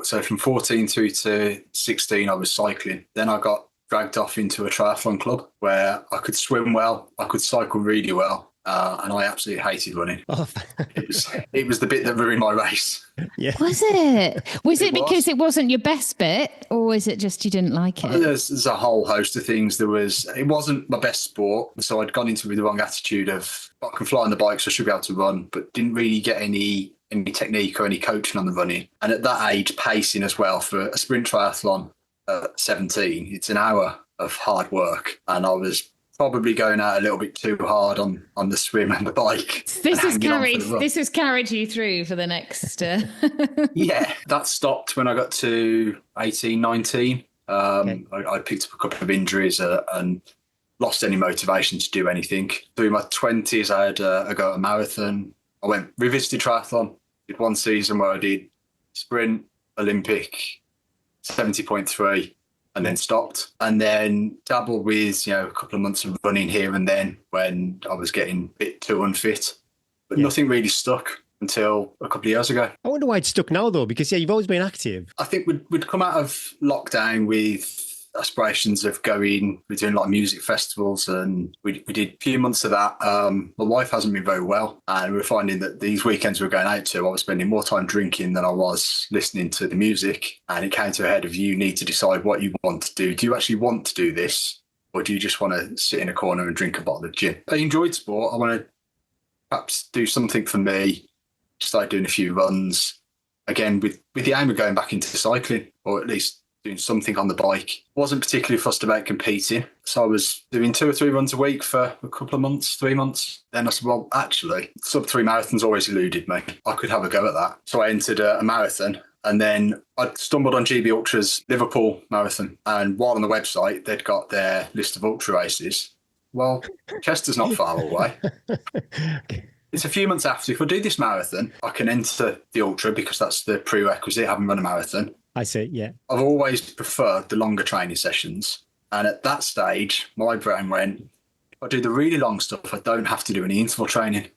so from 14 through to 16, I was cycling. Then I got dragged off into a triathlon club where I could swim well, I could cycle really well. And I absolutely hated running. It was the bit that ruined my race. Yeah. Was it? Was it because it wasn't your best bit, or was it just you didn't like it? There's a whole host of things. It wasn't my best sport, so I'd gone into with the wrong attitude of I can fly on the bike, so I should be able to run, but didn't really get any technique or any coaching on the running. And at that age, pacing as well for a sprint triathlon at 17, it's an hour of hard work, and I was probably going out a little bit too hard on the swim and the bike. This has carried you through for the next... Yeah, that stopped when I got to 18, 19. I picked up a couple of injuries and lost any motivation to do anything. Through my 20s, I had a go at a marathon. I revisited triathlon, did one season where I did sprint, Olympic, 70.3, and then stopped, and then dabbled with a couple of months of running here and then when I was getting a bit too unfit, but nothing really stuck until a couple of years ago. I wonder why it's stuck now though, because you've always been active. I think we'd come out of lockdown with aspirations of we're doing a lot of music festivals, and we did a few months of that. My wife hasn't been very well, and we're finding that these weekends we're going out to, I was spending more time drinking than I was listening to the music, and it came to a head of you need to decide what you want to do. Do you actually want to do this, or do you just want to sit in a corner and drink a bottle of gin? I enjoyed sport. I want to perhaps do something for me. Started doing a few runs, again with the aim of going back into cycling, or at least doing something on the bike. Wasn't particularly fussed about competing, so I was doing 2 or 3 runs a week for a couple of months, 3 months. Then I said, well, actually, sub-3 marathons always eluded me. I could have a go at that. So I entered a marathon, and then I stumbled on GB Ultra's Liverpool Marathon. And while on the website, they'd got their list of ultra races. Well, Chester's not far away. It's a few months after. If I do this marathon, I can enter the ultra because that's the prerequisite, having run a marathon. I see, yeah. I've always preferred the longer training sessions. And at that stage, my brain went, if I do the really long stuff, I don't have to do any interval training.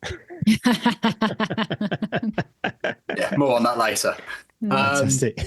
Yeah, more on that later. Fantastic.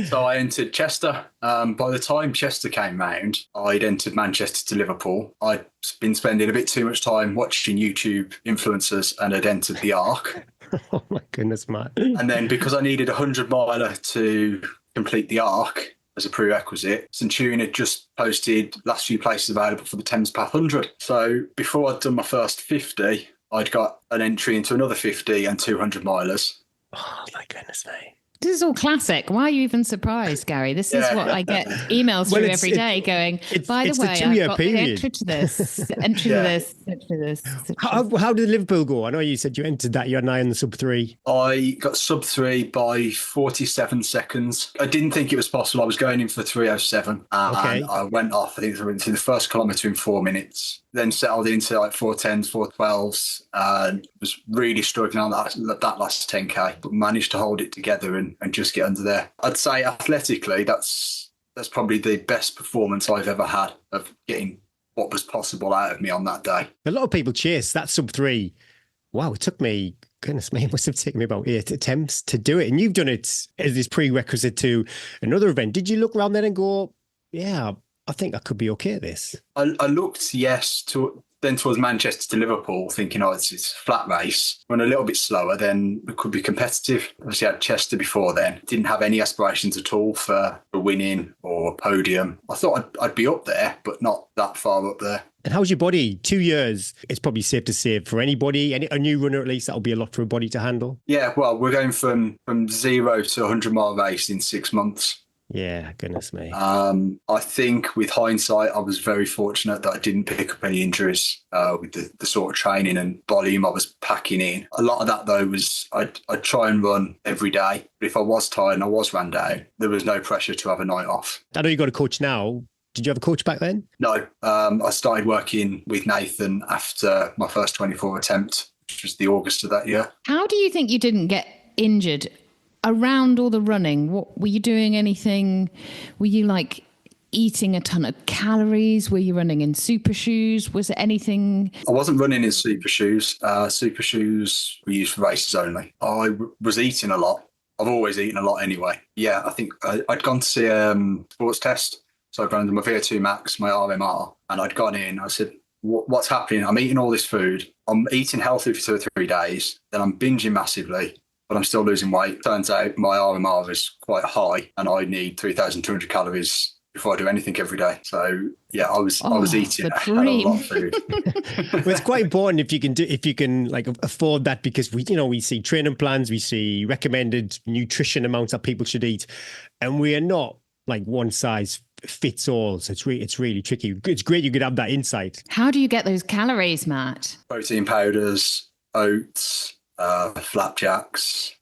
So I entered Chester. By the time Chester came round, I'd entered Manchester to Liverpool. I'd been spending a bit too much time watching YouTube influencers and had entered the Arc. Oh my goodness, Matt. And then because I needed a 100-miler to complete the Arc as a prerequisite, Centurion had just posted last few places available for the Thames Path 100. So before I'd done my first 50, I'd got an entry into another 50 and 200-milers. Oh my goodness, mate. This is all classic. Why are you even surprised, Gary? This is what I get emails through every day going, by the way, I've got the entry to this, entry to this, entry to this. How did Liverpool go? I know you said you entered that. You had an eye on the sub-3. I got sub-3 by 47 seconds. I didn't think it was possible. I was going in for 3:07. And I went off, I think, into the first kilometre in 4 minutes. Then settled into like 4:10s, 4:12s, and was really struggling on that last 10K, but managed to hold it together and just get under there. I'd say athletically, that's probably the best performance I've ever had of getting what was possible out of me on that day. A lot of people chase that sub-3. Wow, it took me, goodness me, it must have taken me about 8 attempts to do it. And you've done it as this prerequisite to another event. Did you look around then and go, yeah, I think I could be okay at this? I looked, yes, then towards Manchester to Liverpool, thinking, it's a flat race. Run a little bit slower, then it could be competitive. Obviously, I had Chester before then. Didn't have any aspirations at all for a winning or a podium. I thought I'd be up there, but not that far up there. And how's your body? 2 years, it's probably safe to say for anybody, a new runner at least, that'll be a lot for a body to handle. Yeah, well, we're going from 0 to 100-mile race in 6 months. Yeah, goodness me. I think with hindsight, I was very fortunate that I didn't pick up any injuries with the sort of training and volume I was packing in. A lot of that, though, was I'd try and run every day. But if I was tired and I was run down, there was no pressure to have a night off. I know you got a coach now. Did you have a coach back then? No. I started working with Nathan after my first 24 attempt, which was the August of that year. How do you think you didn't get injured? Around all the running, what were you doing? Anything? Were you like eating a ton of calories? Were you running in super shoes? Was it anything? I wasn't running in super shoes. Super shoes were used for races only. I was eating a lot. I've always eaten a lot anyway. Yeah, I think I'd gone to see a sports test. So I'd run my VO2 max, my RMR, and I'd gone in. I said, what's happening? I'm eating all this food. I'm eating healthy for 2 or 3 days. Then I'm binging massively, but I'm still losing weight. Turns out my RMR is quite high and I need 3,200 calories before I do anything every day. So yeah, I was eating a lot of food. Well, it's quite important if you can like afford that, because we see training plans, we see recommended nutrition amounts that people should eat, and we are not like one size fits all. So it's really tricky. It's great you could have that insight. How do you get those calories, Matt? Protein powders, oats, flapjacks,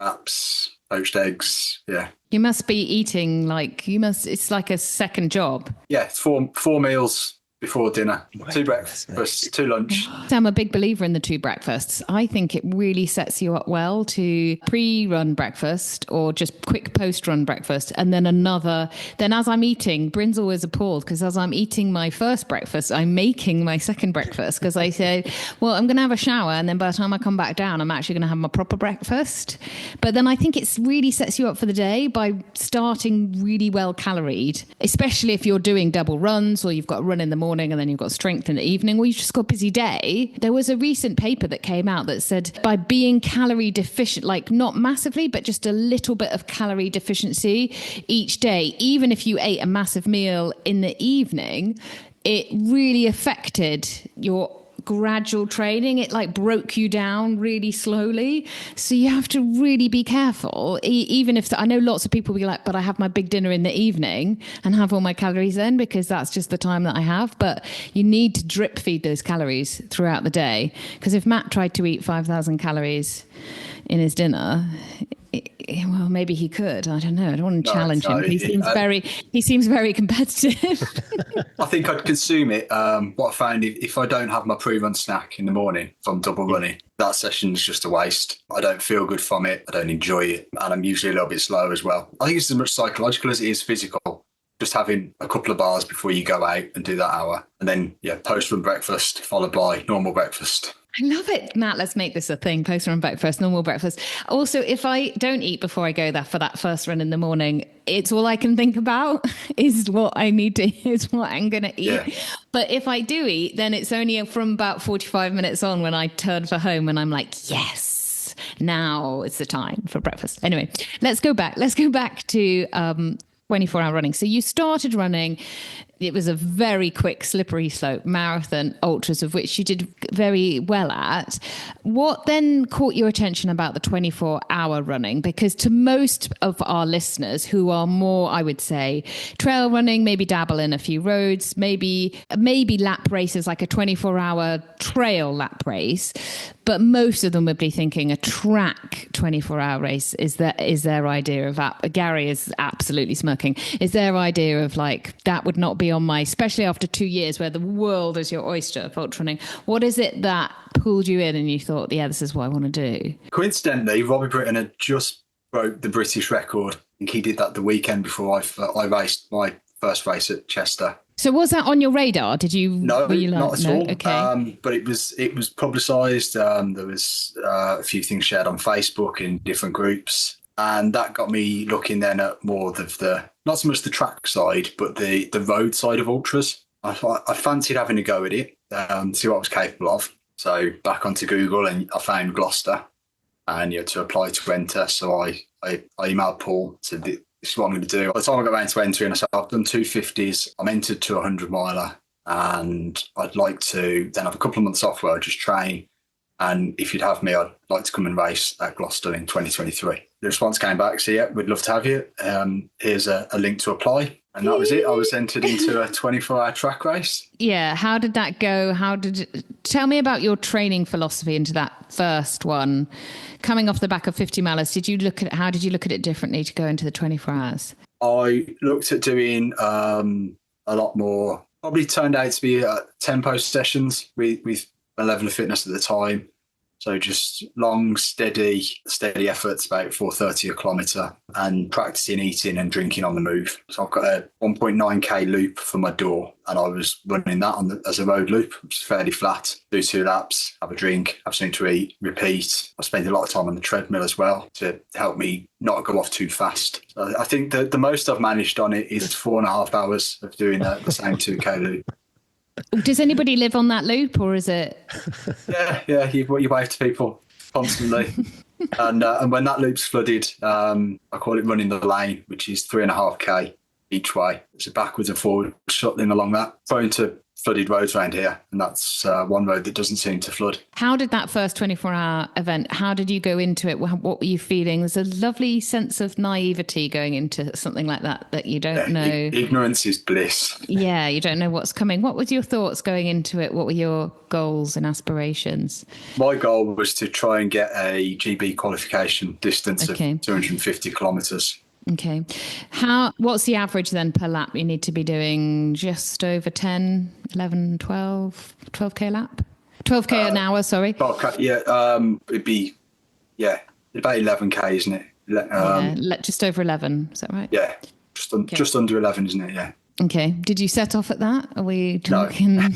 apps, poached eggs. Yeah. You must be eating it's like a second job. Yeah, it's four meals before dinner, 2 breakfasts, 2 lunch. I'm a big believer in the 2 breakfasts. I think it really sets you up well to pre-run breakfast or just quick post-run breakfast, and then another. Then as I'm eating, Bryn's always appalled because as I'm eating my first breakfast, I'm making my second breakfast because I say, well, I'm going to have a shower, and then by the time I come back down, I'm actually going to have my proper breakfast. But then I think it really sets you up for the day by starting really well caloried, especially if you're doing double runs or you've got a run in the morning and then you've got strength in the evening, or you've just got a busy day. There was a recent paper that came out that said by being calorie deficient, like not massively, but just a little bit of calorie deficiency each day, even if you ate a massive meal in the evening, it really affected your gradual training. It like broke you down really slowly. So you have to really be careful. Even if I know lots of people will be like, but I have my big dinner in the evening and have all my calories then because that's just the time that I have. But you need to drip feed those calories throughout the day. Because if Matt tried to eat 5,000 calories in his dinner, well, maybe he could. I don't know. I don't want to challenge him. He seems very competitive. I think I'd consume it. What I found, if I don't have my pre-run snack in the morning, if I'm double running, that session's just a waste. I don't feel good from it. I don't enjoy it. And I'm usually a little bit slow as well. I think it's as much psychological as it is physical. Just having a couple of bars before you go out and do that hour. And then, post-run breakfast followed by normal breakfast. I love it. Matt, let's make this a thing. Post-run breakfast, normal breakfast. Also, if I don't eat before I go there for that first run in the morning, it's all I can think about is what I'm going to eat. Yeah. But if I do eat, then it's only from about 45 minutes on when I turn for home and I'm like, yes, now it's the time for breakfast. Anyway, let's go back. Let's go back to 24-hour running. So you started running. It was a very quick, slippery slope marathon, ultras, of which you did very well at. What then caught your attention about the 24-hour running? Because to most of our listeners who are more, I would say, trail running, maybe dabble in a few roads, maybe lap races like a 24-hour trail lap race, but most of them would be thinking a track 24-hour race is their idea of that. Gary is absolutely smirking. Is their idea of like, that would not be on my, especially after 2 years where the world is your oyster for ultra running. What is it that pulled you in and you thought, yeah, this is what I want to do? Coincidentally, Robbie Britton had just broke the British record. I think he did that the weekend before I raced my first race at Chester. So was that on your radar? Did you? No, not at all. Okay. But it was publicised. There was a few things shared on Facebook in different groups. And that got me looking then at more of not so much the track side, but the road side of ultras. I fancied having a go at it, see what I was capable of. So back onto Google and I found Gloucester and you had to apply to enter. So I emailed Paul, said, this is what I'm going to do. By the time I got around to entering, I said, I've done 250s. I'm entered to a 100 miler and I'd like to then have a couple of months off where I just train. And if you'd have me, I'd like to come and race at Gloucester in 2023. The response came back, so yeah, we'd love to have you. Here's a link to apply. And that was it. I was entered into a 24-hour track race. Yeah. How did that go? Tell me about your training philosophy into that first one. Coming off the back of 50 miles, how did you look at it differently to go into the 24 hours? I looked at doing a lot more, probably turned out to be tempo sessions with my level of fitness at the time. So just long, steady efforts, about 4:30 a kilometre, and practicing eating and drinking on the move. So I've got a 1.9k loop for my door, and I was running that as a road loop, which is fairly flat. Do 2 laps, have a drink, have something to eat, repeat. I spend a lot of time on the treadmill as well to help me not go off too fast. So I think that the most I've managed on it is 4.5 hours of doing the same 2k loop. Does anybody live on that loop, or is it? Yeah. You wave to people constantly, and when that loop's flooded, I call it running the lane, which is 3.5k each way. It's a backwards and forward shuttling along that, prone to flooded roads around here, and that's one road that doesn't seem to flood. How did that first 24-hour event, how did you go into it? What were you feeling? There's a lovely sense of naivety going into something like that you don't know. Ignorance is bliss. Yeah, you don't know what's coming. What was your thoughts going into it? What were your goals and aspirations? My goal was to try and get a GB qualification distance of 250 kilometres. Okay. What's the average then per lap? You need to be doing just over 10, 11, 12k lap? 12k an hour, sorry. 12k, yeah. It'd be, about 11k, isn't it? Just over 11, is that right? Yeah, just under 11, isn't it? Yeah. Okay. Did you set off at that? Are we talking? No.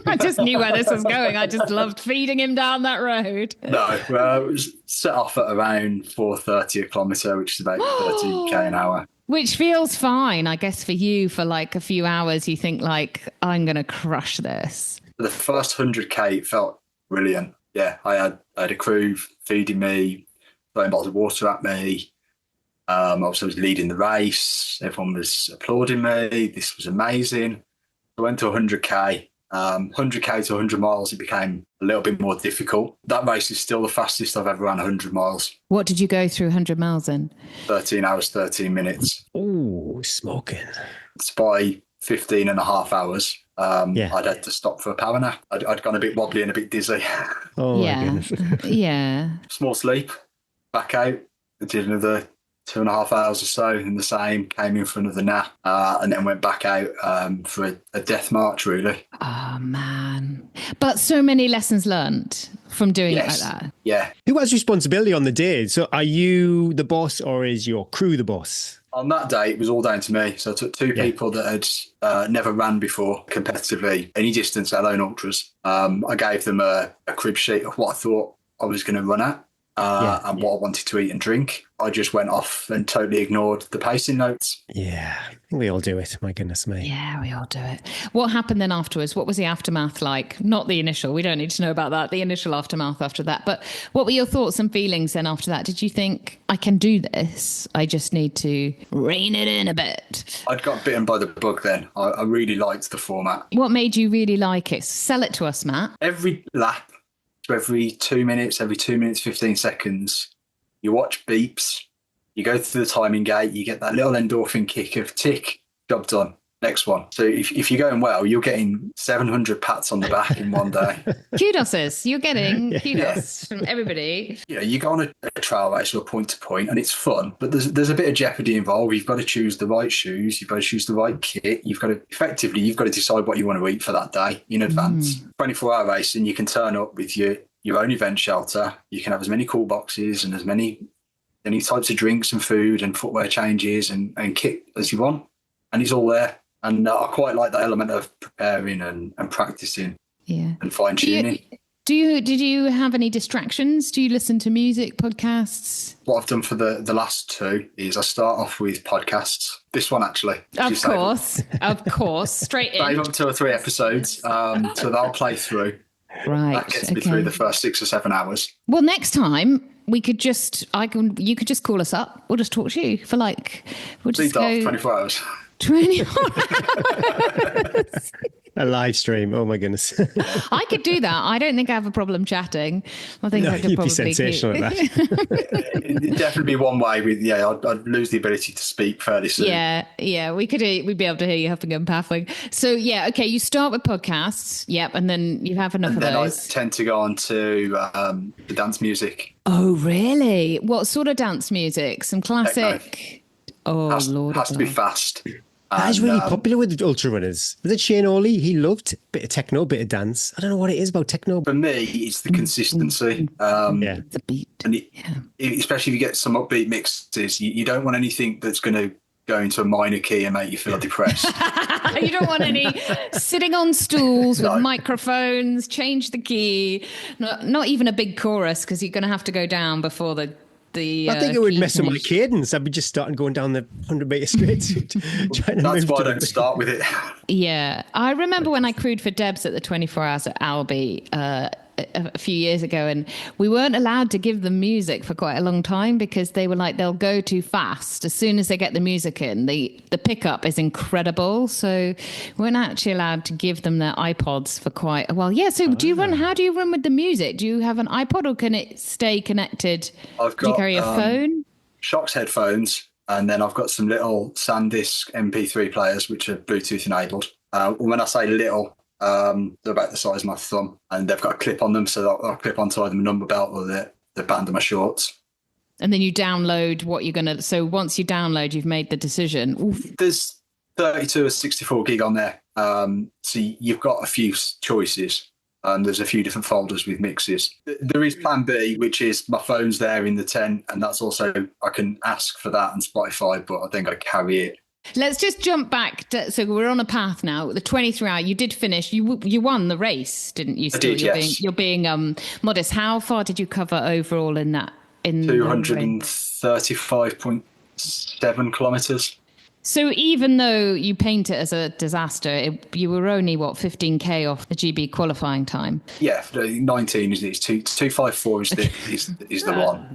I just knew where this was going. I just loved feeding him down that road. No, it was set off at around 4:30 a kilometre, which is about 30k an hour. Which feels fine, I guess, for you. For like a few hours, you think like, I'm going to crush this. The first 100k, it felt brilliant. Yeah, I had a crew feeding me, throwing bottles of water at me. I was leading the race. Everyone was applauding me. This was amazing. I went to 100k 100k to 100 miles, it became a little bit more difficult. That race is still the fastest I've ever ran 100 miles. What did you go through 100 miles in? 13 hours, 13 minutes. Oh, smoking. It's by 15 and a half hours. I'd had to stop for a power nap. I'd gone a bit wobbly and a bit dizzy. Oh, my Yeah. goodness. Yeah. Small sleep, back out. I did another 2.5 hours or so in the same, came in for another nap, and then went back out for a death march, really. Oh, man. But so many lessons learned from doing it like that. Yeah. Who has responsibility on the day? So are you the boss or is your crew the boss? On that day, it was all down to me. So I took two people that had never ran before competitively, any distance, alone ultras. I gave them a crib sheet of what I thought I was going to run at and what I wanted to eat and drink. I just went off and totally ignored the pacing notes. Yeah, I think we all do it. My goodness me. Yeah, we all do it. What happened then afterwards? What was the aftermath like? Not the initial. We don't need to know about that. The initial aftermath after that. But what were your thoughts and feelings then after that? Did you think, I can do this? I just need to rein it in a bit. I'd got bitten by the bug then. I really liked the format. What made you really like it? Sell it to us, Matt. Every lap, every 2 minutes, 15 seconds, you watch beeps, you go through the timing gate, you get that little endorphin kick of tick, job done, next one. So if you're going well, you're getting 700 pats on the back in one day. Kudoses. You're getting kudos from everybody. You know, you go on a trail race or point to point and it's fun, but there's a bit of jeopardy involved. You've got to choose the right shoes, you've got to choose the right kit, you've got to decide what you want to eat for that day in advance. 24-hour racing, you can turn up with your own event shelter. You can have as many cool boxes and as many types of drinks and food and footwear changes and kit as you want. And it's all there. And I quite like that element of preparing and practicing and fine tuning. Did you have any distractions? Do you listen to music, podcasts? What I've done for the last two is I start off with podcasts. This one, actually. Of course. Straight in. Save up 2 or 3 episodes. So that'll play through. Right. That gets me through the first 6 or 7 hours. Well, next time you could just call us up. We'll just talk to you for we'll just go 24 hours. 24 hours. A live stream. Oh my goodness. I could do that. I don't think I have a problem chatting. I think I could you'd probably be sensational at that. It'd definitely be one way with I'd lose the ability to speak fairly soon. Yeah. We'd be able to hear you huffing and puffing. So okay, you start with podcasts, and then you have enough of then those. I tend to go on to the dance music. Oh really? What sort of dance music? Some classic. Techno. Oh Lord, has to be fast. That is really popular with ultra runners. Was it Shane Orley? He loved a bit of techno, a bit of dance. I don't know what it is about techno. For me, it's the consistency. the beat. And especially if you get some upbeat mixes, you don't want anything that's going to go into a minor key and make you feel depressed. You don't want any sitting on stools with microphones, change the key, not even a big chorus because you're going to have to go down before the I think it would mess with my cadence. I'd be just starting going down the 100-meter straight. That's why I don't start with it. Yeah. I remember when I crewed for Debs at the 24 Hours at Albi a few years ago, and we weren't allowed to give them music for quite a long time because they were like, they'll go too fast. As soon as they get the music in, the pickup is incredible. So we weren't actually allowed to give them their iPods for quite a while. Yeah. So how do you run with the music? Do you have an iPod or can it stay connected? Do you carry a phone? Shocks headphones. And then I've got some little SanDisk MP3 players, which are Bluetooth enabled. When I say little, they're about the size of my thumb, and they've got a clip on them, so I'll clip onto either my number belt or the band of my shorts. And then you download what you're going to... So once you download, you've made the decision. Oof. There's 32 or 64 gig on there. So you've got a few choices. There's a few different folders with mixes. There is Plan B, which is my phone's there in the tent, and that's also... I can ask for that on Spotify, but I think I carry it. Let's just jump back. So we're on a path now. The 23-hour, you did finish. You won the race, didn't you? Still, I did, yes. You're being modest. How far did you cover overall in that? 235.7 kilometres. So even though you paint it as a disaster, you were only, 15K off the GB qualifying time? Yeah, 19 is it? It's 254 is the one.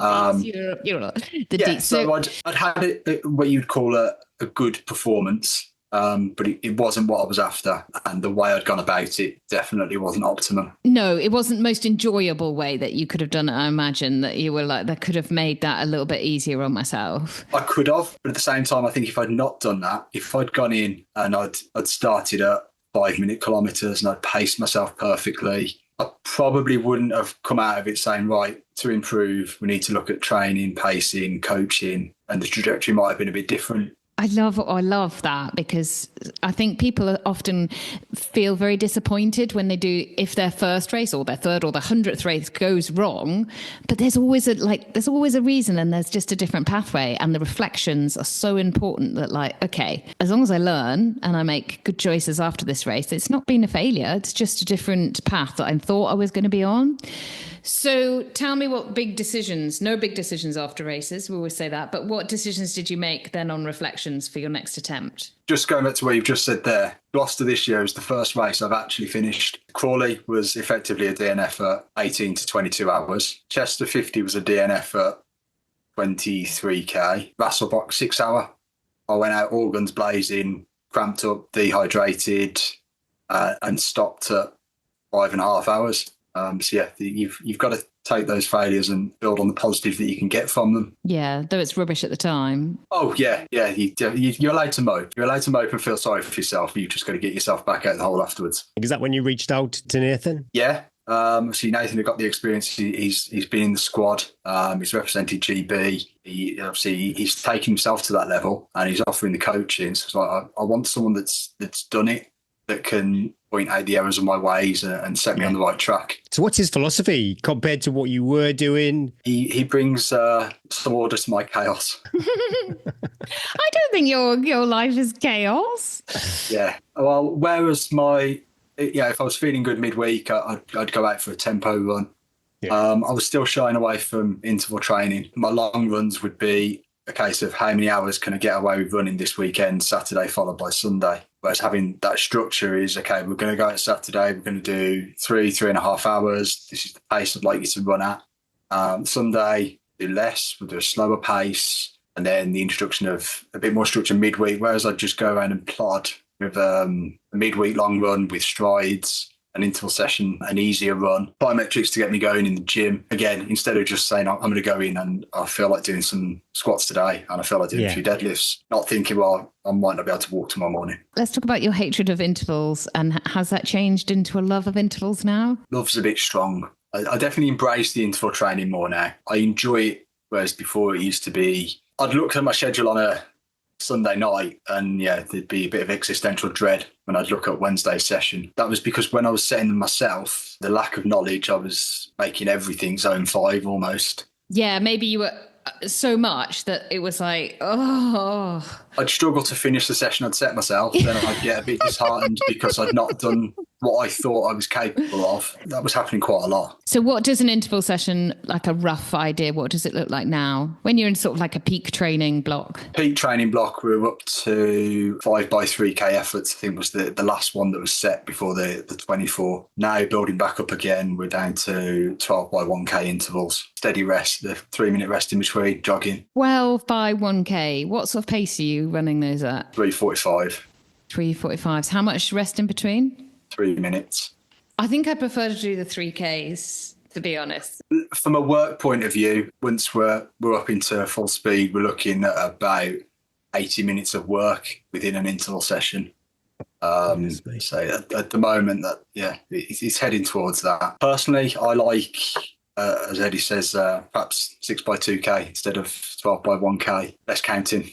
I'd had it what you'd call a good performance. but it wasn't what I was after. And the way I'd gone about it definitely wasn't optimum. No, it wasn't the most enjoyable way that you could have done it. I imagine that you were like, that could have made that a little bit easier on myself. I could have, but at the same time, I think if I'd not done that, if I'd gone in and I'd started at 5-minute kilometres and I'd paced myself perfectly, I probably wouldn't have come out of it saying, right, to improve, we need to look at training, pacing, coaching, and the trajectory might have been a bit different. I love that, because I think people often feel very disappointed when they do, if their first race or their third or their 100th race goes wrong, but there's always a reason, and there's just a different pathway, and the reflections are so important that, like, okay, as long as I learn and I make good choices after this race, it's not been a failure. It's just a different path that I thought I was going to be on. So tell me no big decisions after races, we always say that, but what decisions did you make then on reflections for your next attempt? Just going back to what you've just said there, Gloucester this year is the first race I've actually finished. Crawley was effectively a DNF at 18 to 22 hours. Chester 50 was a DNF at 23k. Rasselbach 6 hour. I went out all guns blazing, cramped up, dehydrated, and stopped at 5.5 hours. So yeah, you've got to take those failures and build on the positive that you can get from them. Yeah, though it's rubbish at the time. Oh yeah. You're allowed to mope. You're allowed to mope and feel sorry for yourself. You've just got to get yourself back out the hole afterwards. Is that when you reached out to Nathan? Yeah. See, Nathan had got the experience. He's been in the squad. He's represented GB. He's taken himself to that level, and he's offering the coaching. So it's like, I want someone that's done it, that can point out the errors of my ways and set me on the right track. So what's his philosophy compared to what you were doing? He brings some order to my chaos. I don't think your life is chaos. Yeah. Well, whereas if I was feeling good midweek, I'd go out for a tempo run. Yeah. I was still shying away from interval training. My long runs would be a case of how many hours can I get away with running this weekend, Saturday followed by Sunday. Whereas having that structure is, okay, we're going to go out Saturday, we're going to do 3.5 hours. This is the pace I'd like you to run at. Sunday, do less, we'll do a slower pace. And then the introduction of a bit more structure midweek, whereas I'd just go around and plod with a midweek long run with strides, an interval session, an easier run, plyometrics to get me going in the gym. Again, instead of just saying, I'm going to go in and I feel like doing some squats today and I feel like doing a few deadlifts, not thinking, well, I might not be able to walk tomorrow morning. Let's talk about your hatred of intervals, and has that changed into a love of intervals now? Love's a bit strong. I definitely embrace the interval training more now. I enjoy it, whereas before it used to be, I'd look at my schedule on a Sunday night and there'd be a bit of existential dread when I'd look at Wednesday's session. That was because when I was setting them myself, the lack of knowledge, I was making everything zone 5 almost. Yeah, maybe you were so much that it was like, oh. I'd struggle to finish the session I'd set myself. Then I'd get a bit disheartened because I'd not done what I thought I was capable of. That was happening quite a lot. So what does an interval session, like a rough idea, what does it look like now when you're in sort of like a peak training block? Peak training block, we were up to 5x3k efforts, I think was the last one that was set before the 24. Now building back up again, we're down to 12x1k intervals. Steady rest, the 3-minute rest in between, jogging. 12 by 1k. What sort of pace are you running those at? 3:45. 3:45. How much rest in between? 3 minutes. I think I prefer to do the 3Ks, to be honest. From a work point of view, once we're up into full speed, we're looking at about 80 minutes of work within an interval session. So at the moment, it's heading towards that. Personally, I like, as Eddie says, perhaps 6x2k instead of 12x1k. Less counting.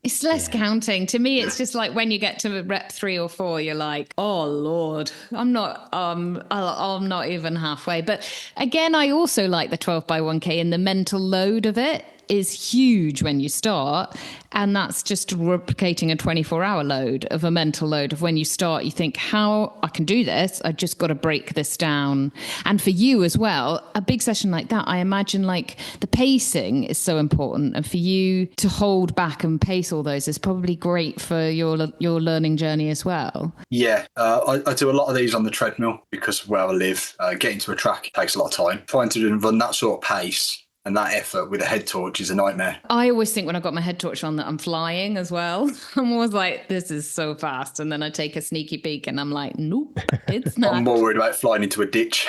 It's less counting. To me, it's just like when you get to rep 3 or 4, you're like, oh Lord, I'm not even halfway. But again, I also like the 12x1k, and the mental load of it is huge when you start. And that's just replicating a 24-hour load of a mental load of when you start, you think, how I can do this. I just got to break this down. And for you as well, a big session like that, I imagine like the pacing is so important. And for you to hold back and pace all those is probably great for your learning journey as well. Yeah, I do a lot of these on the treadmill because of where I live. Getting to a track takes a lot of time. Trying to run that sort of pace And that effort with a head torch is a nightmare. I always think when I've got my head torch on that I'm flying as well. I'm always like, this is so fast. And then I take a sneaky peek and I'm like, nope, it's not. I'm more worried about flying into a ditch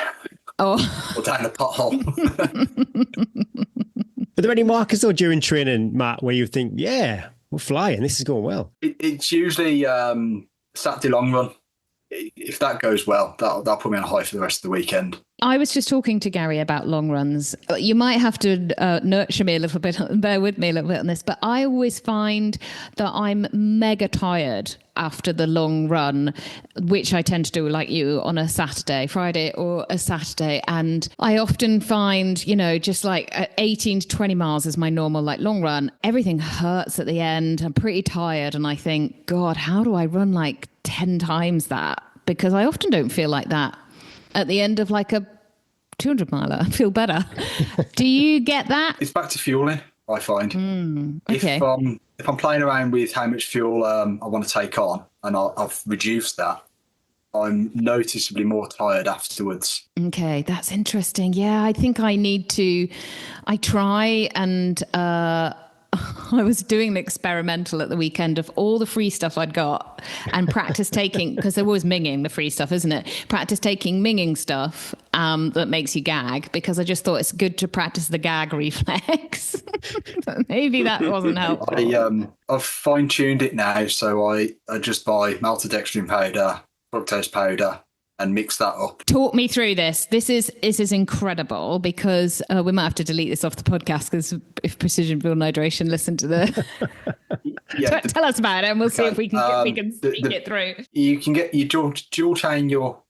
Oh, or down a pothole. Are there any markers though during training, Matt, where you think, yeah, we're flying, this is going well? It's usually Saturday long run. If that goes well, that'll put me on a high for the rest of the weekend. I was just talking to Gary about long runs. You might have to nurture me a little bit, bear with me a little bit on this, but I always find that I'm mega tired after the long run, which I tend to do like you on a Friday or a Saturday. And I often find, just like 18 to 20 miles is my normal like long run. Everything hurts at the end. I'm pretty tired. And I think, God, how do I run like 10 times that? Because I often don't feel like that at the end of like a 200 miler. I feel better. Do you get that? It's back to fueling, I find. Okay. If I'm playing around with how much fuel I want to take on and I've reduced that, I'm noticeably more tired afterwards. Okay, that's interesting. Yeah, I think I try and I was doing the experimental at the weekend of all the free stuff I'd got and practice taking, because they're always minging the free stuff, isn't it? Practice taking minging stuff that makes you gag, because I just thought it's good to practice the gag reflex. But maybe that wasn't helpful. I've fine-tuned it now, so I just buy maltodextrin powder, fructose powder, and mix that up. Talk me through this. This is incredible, because we might have to delete this off the podcast, because if Precision Fuel Hydration listen to the tell us about it and we'll see if we can speak it through. You dual chain your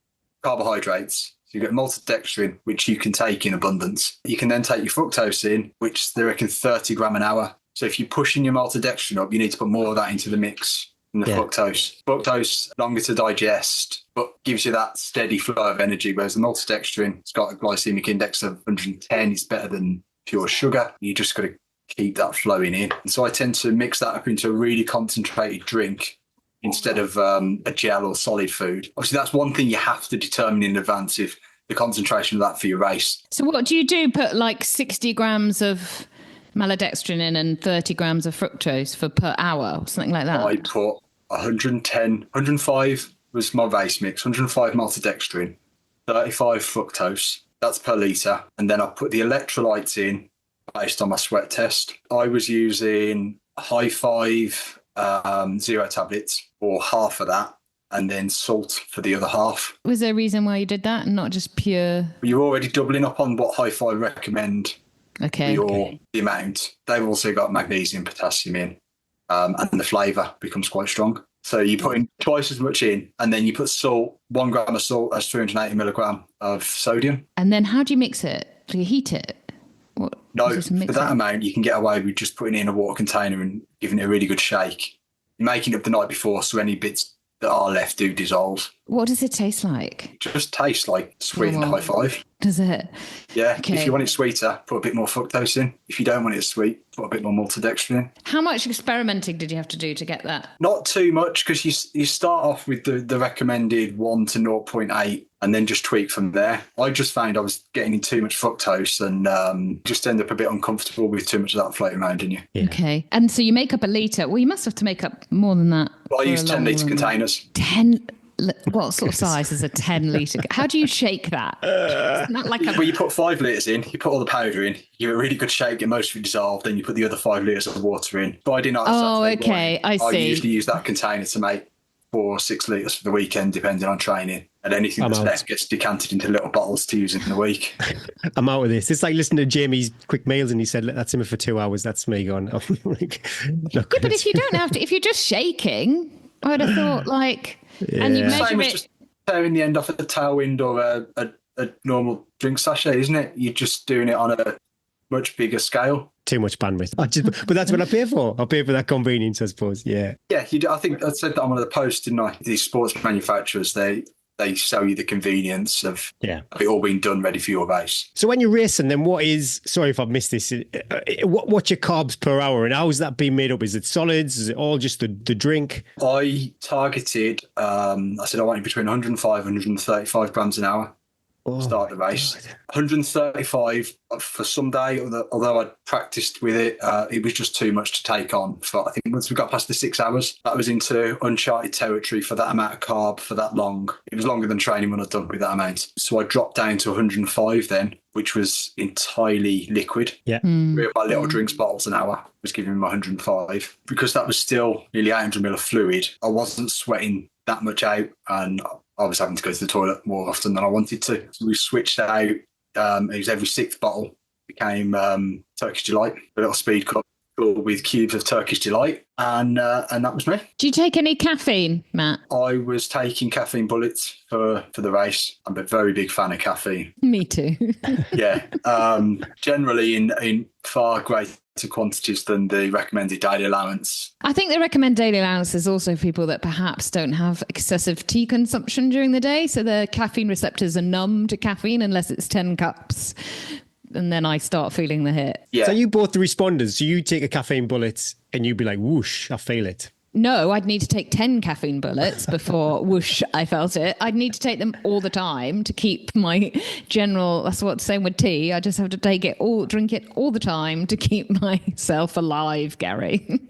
carbohydrates. So you get maltodextrin, which you can take in abundance. You can then take your fructose in, which they reckon 30 gram an hour. So if you're pushing your maltodextrin up, you need to put more of that into the mix than the fructose. Fructose, longer to digest, but gives you that steady flow of energy, whereas the maltodextrin, it's got a glycemic index of 110, is better than pure sugar. You just got to keep that flowing in. And so I tend to mix that up into a really concentrated drink instead of a gel or solid food. Obviously, that's one thing you have to determine in advance, if the concentration of that for your race. So what do you do? Put like 60 grams of maltodextrin in and 30 grams of fructose per hour or something like that? I put 105 was my race mix, 105 maltodextrin, 35 fructose, that's per litre. And then I put the electrolytes in based on my sweat test. I was using high five zero tablets, or half of that, and then salt for the other half. Was there a reason why you did that and not just pure? You're already doubling up on what high five recommend for the amount. They've also got magnesium, potassium in, and the flavour becomes quite strong. So you put in twice as much in, and then you put salt. 1 gram of salt has 380 milligram of sodium. And then how do you mix it? Do you heat it? No, for that amount, you can get away with just putting it in a water container and giving it a really good shake. You're making it up the night before, so any bits that are left do dissolve. What does it taste like? It just tastes like sweetened high five. Does it? Yeah. Okay. If you want it sweeter, put a bit more fructose in. If you don't want it sweet, put a bit more maltodextrin in. How much experimenting did you have to do to get that? Not too much, because you start off with the recommended 1 to 0.8 and then just tweak from there. I just found I was getting in too much fructose and just end up a bit uncomfortable with too much of that floating around in you. Yeah. Okay. And so you make up a litre. Well, you must have to make up more than that. Well, I use 10 litre containers. 10? What sort of size is a 10 litre? How do you shake that? It's not like Well, you put 5 litres in, you put all the powder in, you give it a really good shake, get most of it dissolved, then you put the other 5 litres of water in. But I didn't. Okay, I see. I usually use that container to make 4 or 6 litres for the weekend, depending on training. And anything that's left gets decanted into little bottles to use in the week. I'm out of this. It's like listening to Jamie's quick meals and he said, that's him for 2 hours. That's me gone. Like, yeah, but if you don't have to, if you're just shaking, I would have thought like, and you measure Same as it. just tearing the end off of a tailwind or a normal drink sachet, isn't it? You're just doing it on a much bigger scale. Too much bandwidth. But that's what I pay for. I pay for that convenience, I suppose. Yeah. Yeah, I think I said that on one of the posts, didn't I? These sports manufacturers, they sell you the convenience of it all being done ready for your race. So when you're racing, then sorry if I've missed this, what's your carbs per hour and how is that being made up? Is it solids? Is it all just the drink? I targeted, I said I wanted between 105 and 135 grams an hour start the race. 135 for some day, although I'd practiced with it, it was just too much to take on. I think once we got past the 6 hours, that was into uncharted territory for that amount of carb for that long. It was longer than training when I'd done with that amount. So I dropped down to 105 then, which was entirely liquid. Yeah. 3 of my little drinks bottles an hour was giving me my 105. Because that was still nearly 800 ml of fluid, I wasn't sweating that much out, and I was having to go to the toilet more often than I wanted to. So we switched out. It was every 6th bottle became Turkish Delight, a little speed cup filled with cubes of Turkish Delight, and that was me. Do you take any caffeine, Matt? I was taking caffeine bullets for the race. I'm a very big fan of caffeine. Me too. Yeah, generally in far greater quantities than the recommended daily allowance. I think the recommended daily allowance is also for people that perhaps don't have excessive tea consumption during the day. So the caffeine receptors are numb to caffeine unless it's 10 cups. And then I start feeling the hit. Yeah. So you both the responders. So you take a caffeine bullet and you'd be like, whoosh, I feel it. No, I'd need to take 10 caffeine bullets before whoosh, I felt it. I'd need to take them all the time to keep my general, that's what's same with tea. I just have to drink it all the time to keep myself alive, Gary.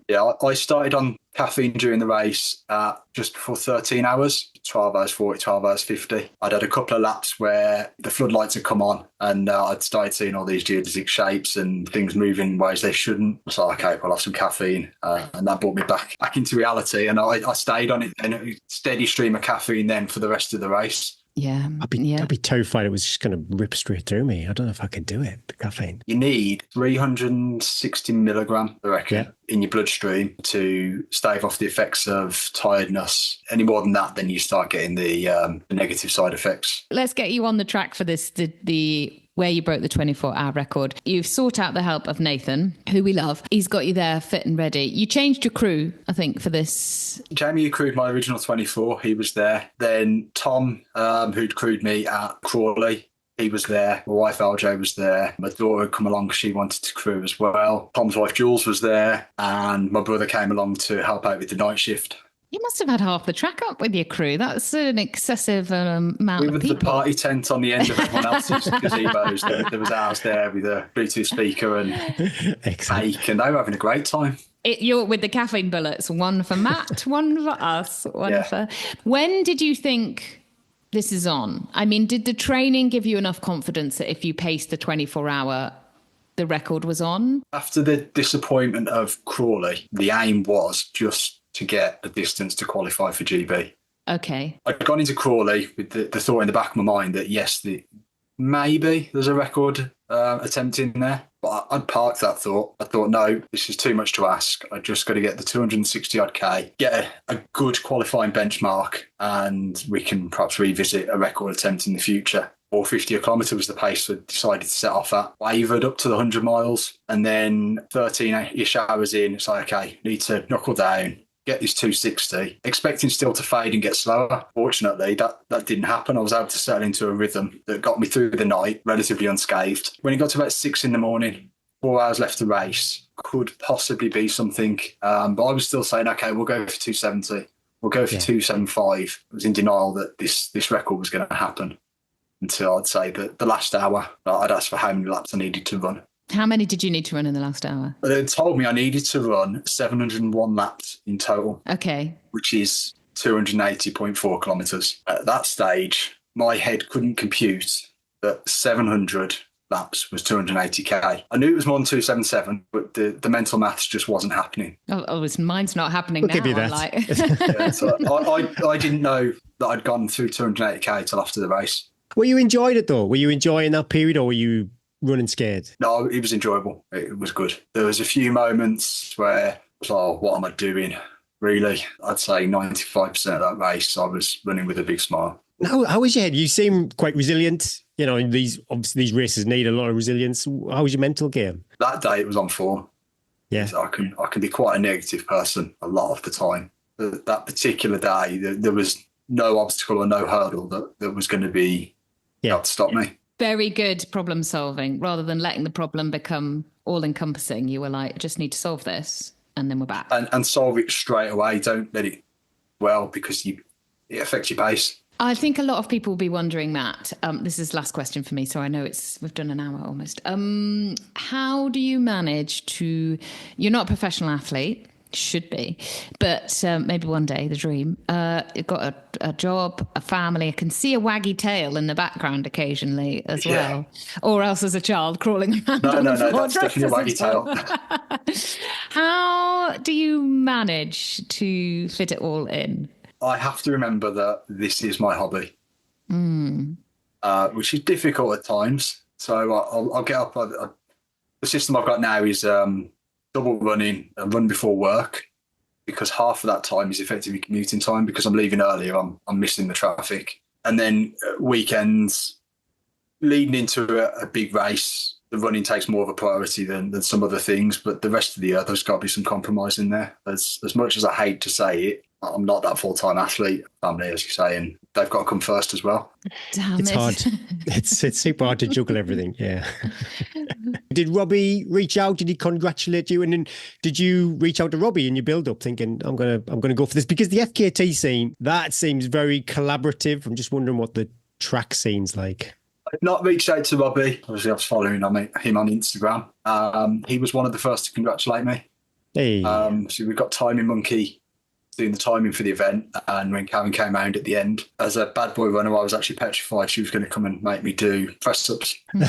Yeah, I started on caffeine during the race at just before 13 hours, 12 hours 40, 12 hours 50. I'd had a couple of laps where the floodlights had come on and I'd started seeing all these geodesic shapes and things moving in ways they shouldn't. I was like, okay, well, I'll have some caffeine. And that brought me back into reality. And I stayed on it, and a steady stream of caffeine then for the rest of the race. Yeah. I'd be terrified it was just going to rip straight through me. I don't know if I could do it, the caffeine. You need 360 milligram, I reckon, in your bloodstream to stave off the effects of tiredness. Any more than that, then you start getting the negative side effects. Let's get you on the track for this, the where you broke the 24-hour record. You've sought out the help of Nathan, who we love. He's got you there fit and ready. You changed your crew, I think, for this. Jamie crewed my original 24. He was there. Then Tom, who'd crewed me at Crawley, he was there. My wife LJ was there. My daughter had come along. She wanted to crew as well. Tom's wife Jules was there. And my brother came along to help out with the night shift. You must have had half the track up with your crew. That's an excessive amount of people. We were the party tent on the end of everyone else's gazebos. There was ours there with a Bluetooth speaker and cake, and they were having a great time. You're with the caffeine bullets. One for Matt, one for us, one for... When did you think this is on? I mean, did the training give you enough confidence that if you paced the 24-hour, the record was on? After the disappointment of Crawley, the aim was just to get a distance to qualify for GB. Okay. I'd gone into Crawley with the thought in the back of my mind that, yes, maybe there's a record attempt in there. But I'd parked that thought. I thought, no, this is too much to ask. I just got to get the 260-odd K, get a good qualifying benchmark, and we can perhaps revisit a record attempt in the future. 450 a kilometre was the pace we decided to set off at. Wavered up to the 100 miles, and then 13-ish hours in, it's like, okay, need to knuckle down, get this 260, expecting still to fade and get slower. Fortunately, that didn't happen. I was able to settle into a rhythm that got me through the night relatively unscathed. When it got to about 6 a.m, 4 hours left to race, could possibly be something. But I was still saying, okay, we'll go for 270. We'll go for 275. I was in denial that this record was going to happen until I'd say that the last hour, I'd asked for how many laps I needed to run. How many did you need to run in the last hour? They told me I needed to run 701 laps in total. Okay. Which is 280.4 kilometres. At that stage, my head couldn't compute that 700 laps was 280k. I knew it was more than 277, but the mental maths just wasn't happening. Mine's not happening We'll now. give you that. So I didn't know that I'd gone through 280k till after the race. Were you enjoying it though? Were you enjoying that period, or were you running scared? No, it was enjoyable. It was good. There was a few moments where I was like, oh, what am I doing? Really? I'd say 95% of that race, I was running with a big smile. How was your head? You seem quite resilient. You know, these races need a lot of resilience. How was your mental game? That day it was on form. Yeah. I can be quite a negative person a lot of the time. That particular day, there was no obstacle or no hurdle that was going to be able to stop me. Very good problem solving. Rather than letting the problem become all encompassing, you were like, I just need to solve this, and then we're back. And solve it straight away. Don't let it because it affects your pace. I think a lot of people will be wondering, Matt. This is the last question for me, so I know we've done an hour almost. How do you manage to? You're not a professional athlete, should be, but maybe one day the dream. You've got a job, a family. I can see a waggy tail in the background occasionally as well, or else as a child crawling around. No, on the floor that's definitely a waggy tail. How do you manage to fit it all in? I have to remember that this is my hobby, which is difficult at times. So I'll get up. The system I've got now is double running and run before work, because half of that time is effectively commuting time because I'm leaving earlier. I'm missing the traffic. And then weekends, leading into a big race, the running takes more of a priority than some other things. But the rest of the year, there's got to be some compromise in there. As much as I hate to say it, I'm not that full-time athlete. Family, as you say, and they've got to come first as well. Damn It's it. hard. It's super hard to juggle everything. Yeah. Did Robbie reach out? Did he congratulate you? And then did you reach out to Robbie in your build-up, thinking I'm gonna go for this? Because the FKT scene, that seems very collaborative. I'm just wondering what the track scene's like. I've not reached out to Robbie. Obviously, I was following him on Instagram. He was one of the first to congratulate me. Hey. So we've got Timing Monkey doing the timing for the event, and when Karen came round at the end, as a bad boy runner, I was actually petrified she was going to come and make me do press-ups. She gave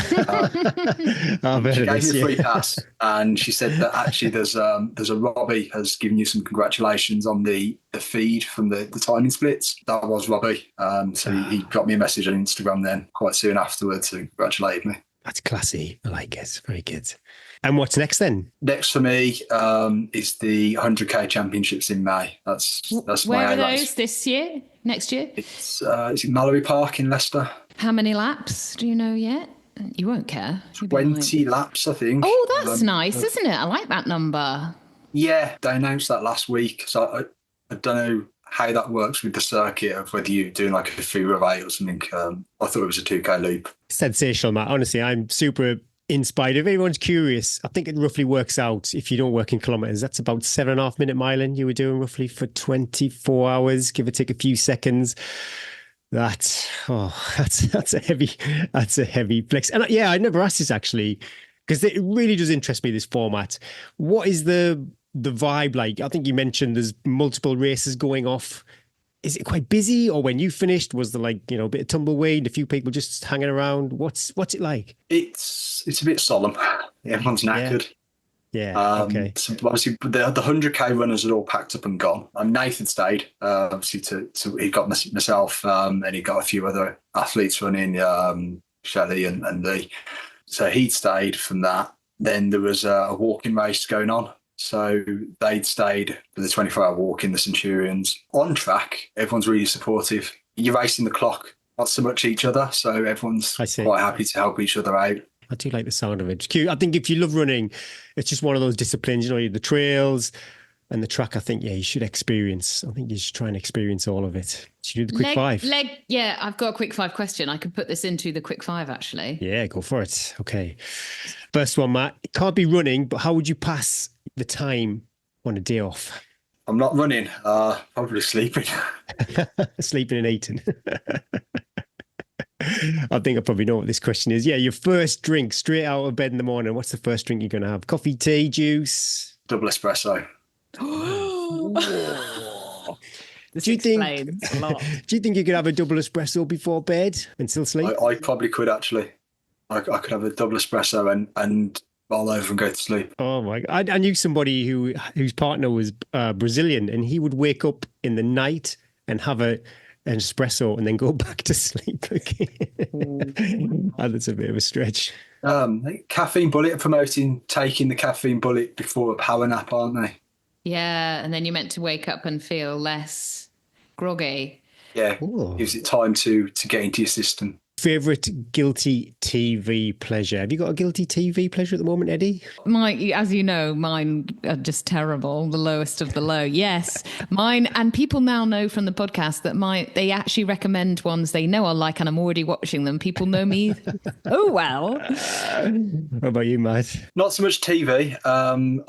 me a free pass, and she said that actually there's a Robbie has given you some congratulations on the feed from the timing splits. That was Robbie. So he got me a message on Instagram then quite soon afterwards to congratulate me. That's classy. I like it. Very good. And what's next then? Next for me is the 100k championships in May. That's Where my are race. those this year? Next year? It's in Mallory Park in Leicester. How many laps? Do you know yet? You won't care. You'll be like, 20 laps, I think. oh, that's nice, isn't it? I like that number. Yeah, they announced that last week. So I don't know how that works with the circuit of whether you're doing like a Fura 8 or something. I thought it was a 2k loop. Sensational, Matt. Honestly, I'm super inspired. If anyone's curious, I think it roughly works out, if you don't work in kilometers, that's about 7.5 minute miling you were doing roughly for 24 hours, give or take a few seconds. That's a heavy flex. And yeah, I never asked this actually, because it really does interest me, this format. What is the vibe like? I think you mentioned there's multiple races going off. Is it quite busy, or when you finished, was there like, a bit of tumbleweed, a few people just hanging around? What's it like? It's a bit solemn. Everyone's knackered. Yeah. Okay. So obviously, the 100k runners are all packed up and gone. Nathan stayed, obviously, he got myself, and he got a few other athletes running, Shelley and Lee. So he'd stayed from that. Then there was a walking race going on. So they'd stayed for the 24-hour walk in the Centurions. On track, everyone's really supportive. You're racing the clock, not so much each other. So everyone's quite happy to help each other out. I do like the sound of it. It's cute. I think if you love running, it's just one of those disciplines, the trails and the track. I think, you should experience. I think you should try and experience all of it. Should you do the quick five? Yeah, I've got a quick five question. I could put this into the quick five, actually. Yeah, go for it. Okay. First one, Matt. It can't be running, but how would you pass the time on a day off? I'm not running, probably sleeping. Sleeping and eating. I think I probably know what this question is. Yeah, your first drink straight out of bed in the morning. What's the first drink you're going to have? Coffee, tea, juice? Double espresso. Do you think you could have a double espresso before bed and still sleep? I probably could, actually. I could have a double espresso and roll over and go to sleep. Oh my God. I knew somebody whose partner was Brazilian, and he would wake up in the night and have an espresso and then go back to sleep again. That's a bit of a stretch. Caffeine Bullet are promoting taking the caffeine bullet before a power nap, aren't they? Yeah, and then you're meant to wake up and feel less groggy. Yeah, gives it time to get into your system. Favorite guilty TV pleasure? Have you got a guilty TV pleasure at the moment, Eddie? As you know, mine are just terrible, the lowest of the low. Yes, mine, and people now know from the podcast that they actually recommend ones they know I like, and I'm already watching them. People know me. Oh, well. What about you, Matt? Not so much TV. I'm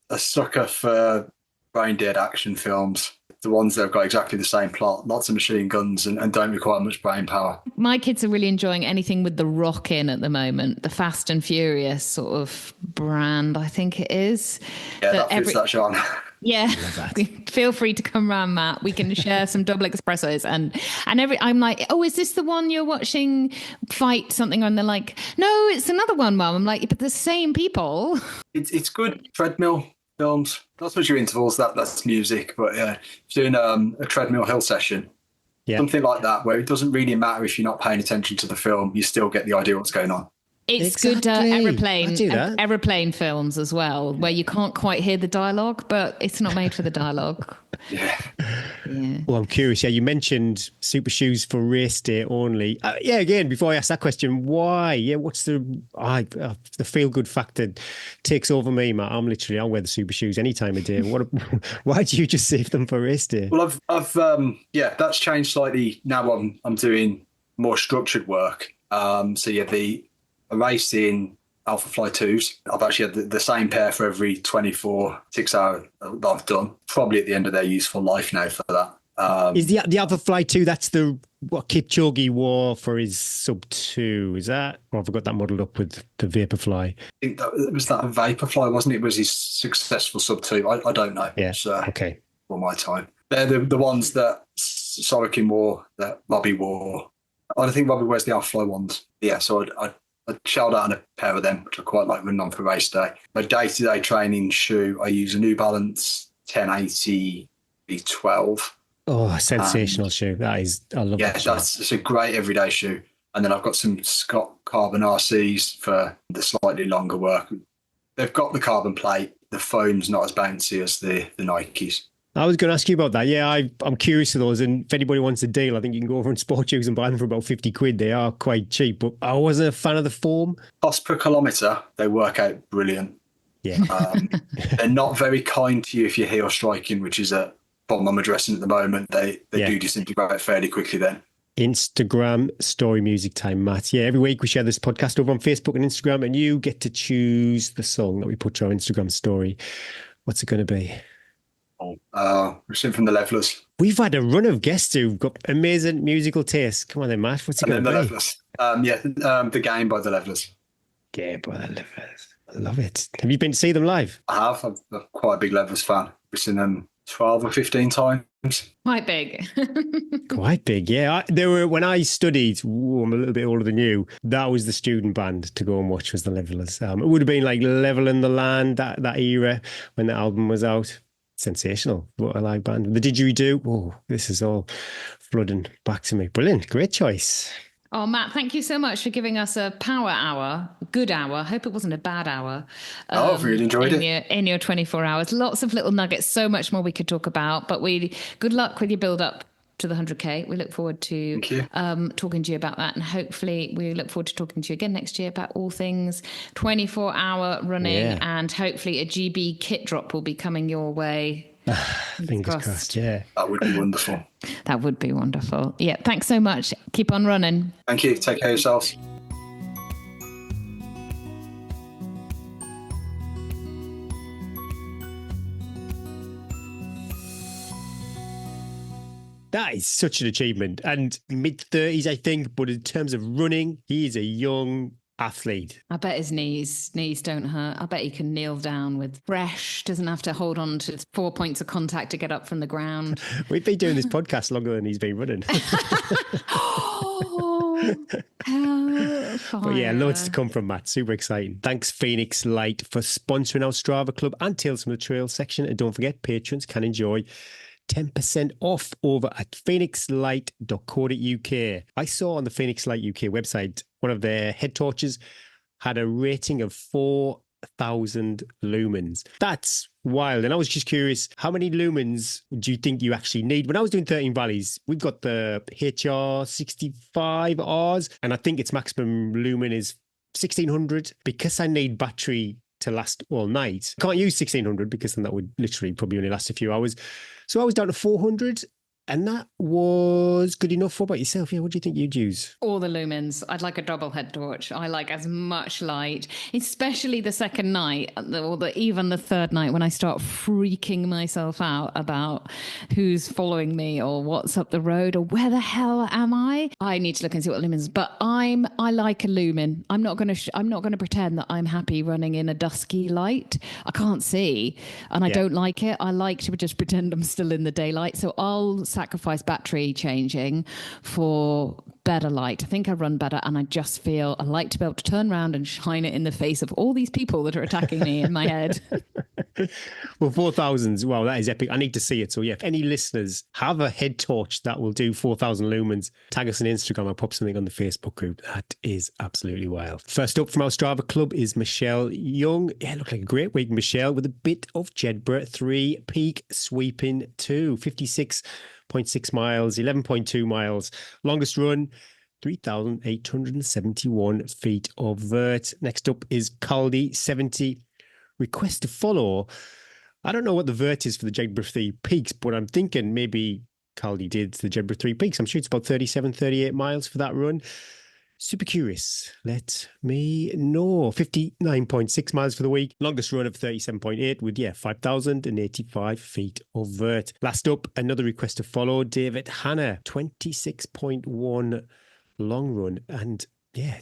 a sucker for brain dead action films, the ones that have got exactly the same plot, lots of machine guns and don't require much brain power. My kids are really enjoying anything with The Rock in at the moment. The Fast and Furious sort of brand, I think it is. Yeah, that fits that genre. Yeah, feel free to come round, Matt. We can share some double espressos and I'm like, oh, is this the one you're watching fight something? And they're like, no, it's another one, Mum. I'm like, but the same people. It's good treadmill films. That's what your intervals. That's music. But yeah, if you're doing a treadmill hill session, something like that, where it doesn't really matter if you're not paying attention to the film, you still get the idea what's going on. It's good aeroplane films as well, where you can't quite hear the dialogue, but it's not made for the dialogue. Yeah. Well, I'm curious. Yeah, you mentioned super shoes for race day only. Again, before I ask that question, why? Yeah, what's the feel good factor takes over me, Matt? I'll wear the super shoes any time of day. Why do you just save them for race day? Well, I've that's changed slightly now. I'm doing more structured work. I race in Alpha Fly 2s. I've actually had the same pair for every 24 6-hour that I've done. Probably at the end of their useful life now for that. Is the Alpha Fly 2, that's what Kipchoge wore for his sub 2, is that? Or have I got that modelled up with the Vaporfly? I think that a Vaporfly, wasn't it? It was his successful sub 2. I don't know. Yeah, okay. For my time. They're the ones that Sorokin wore, that Robbie wore. I don't think Robbie wears the Alpha Fly ones. Yeah, so I shelled out on a pair of them, which I quite like running on for race day. My day-to-day training shoe, I use a New Balance 1080 V12. Oh, sensational shoe. I love that shoe. It's a great everyday shoe. And then I've got some Scott Carbon RCs for the slightly longer work. They've got the carbon plate. The foam's not as bouncy as the Nikes. I was going to ask you about that. Yeah, I'm curious of those. And if anybody wants a deal, I think you can go over on Sport Shoes and buy them for about 50 quid. They are quite cheap, but I wasn't a fan of the foam. Cost per kilometre, they work out brilliant. Yeah. They're not very kind to you if you're heel striking, which is a problem I'm addressing at the moment. They do disintegrate fairly quickly then. Instagram story music time, Matt. Yeah, every week we share this podcast over on Facebook and Instagram, and you get to choose the song that we put to our Instagram story. What's it going to be? We're seeing from the Levelers. We've had a run of guests who've got amazing musical taste. Come on then, Matt. What's it going to be? The Game by the Levelers. Game by the Levelers. I love it. Have you been to see them live? I have. I'm quite a big Levelers fan. We've seen them 12 or 15 times. Quite big. Quite big, yeah. They were, when I studied, I'm a little bit older than you, that was the student band to go and watch, was the Levelers. It would have been like Level in the Land, that era when the album was out. Sensational. What a live band. The Didgeridoo. Oh, this is all flooding back to me. Brilliant. Great choice. Oh, Matt, thank you so much for giving us a power hour, good hour. Hope it wasn't a bad hour. I've really enjoyed it. In your 24 hours. Lots of little nuggets, so much more we could talk about. But good luck with your build-up to the 100K. We look forward to talking to you about that. And hopefully we look forward to talking to you again next year about all things 24-hour running. Yeah. And hopefully a GB kit drop will be coming your way. Fingers crossed, yeah. That would be wonderful. That would be wonderful. Yeah, thanks so much. Keep on running. Thank you. Take care of yourselves. That is such an achievement. And mid-30s, I think, but in terms of running, he is a young athlete. I bet his knees don't hurt. I bet he can kneel down with fresh, doesn't have to hold on to 4 points of contact to get up from the ground. We've been doing this podcast longer than he's been running. But yeah, loads to come from Matt. Super exciting. Thanks, Phoenix Light, for sponsoring our Strava Club and Tales from the Trail section. And don't forget, patrons can enjoy 10% off over at phoenixlight.co.uk. I saw on the Phoenix Light UK website, one of their head torches had a rating of 4,000 lumens. That's wild. And I was just curious, how many lumens do you think you actually need? When I was doing 13 Valleys, we've got the HR65Rs, and I think its maximum lumen is 1,600. Because I need battery to last all night, I can't use 1,600 because then that would literally probably only last a few hours. So I was down to 400, And that was good enough. What about yourself? Yeah, what do you think you'd use? All the lumens. I'd like a double head torch. I like as much light, especially the second night or even the third night when I start freaking myself out about who's following me or what's up the road or where the hell am I? I need to look and see what lumens. But I like a lumen. I'm not going to pretend that I'm happy running in a dusky light. I can't see, and I don't like it. I like to just pretend I'm still in the daylight. So I'll sacrifice battery changing for better light. I think I run better, and I just feel I like to be able to turn around and shine it in the face of all these people that are attacking me in my head. Well, 4,000. Wow, that is epic. I need to see it. So yeah, if any listeners have a head torch that will do 4,000 lumens, tag us on Instagram or pop something on the Facebook group. That is absolutely wild. First up from our Strava club is Michelle Young. Yeah, looked like a great week, Michelle, with a bit of Jedburgh 3 peak sweeping 2, 56.6 miles, 11.2 miles. Longest run, 3,871 feet of vert. Next up is Caldy 70. Request to follow. I don't know what the vert is for the Jedburgh 3 peaks, but I'm thinking maybe Caldy did the Jedburgh 3 peaks. I'm sure it's about 37, 38 miles for that run. Super curious. Let me know. 59.6 miles for the week. Longest run of 37.8 with, 5,085 feet of vert. Last up, another request to follow. David Hanna, 26.1 long run and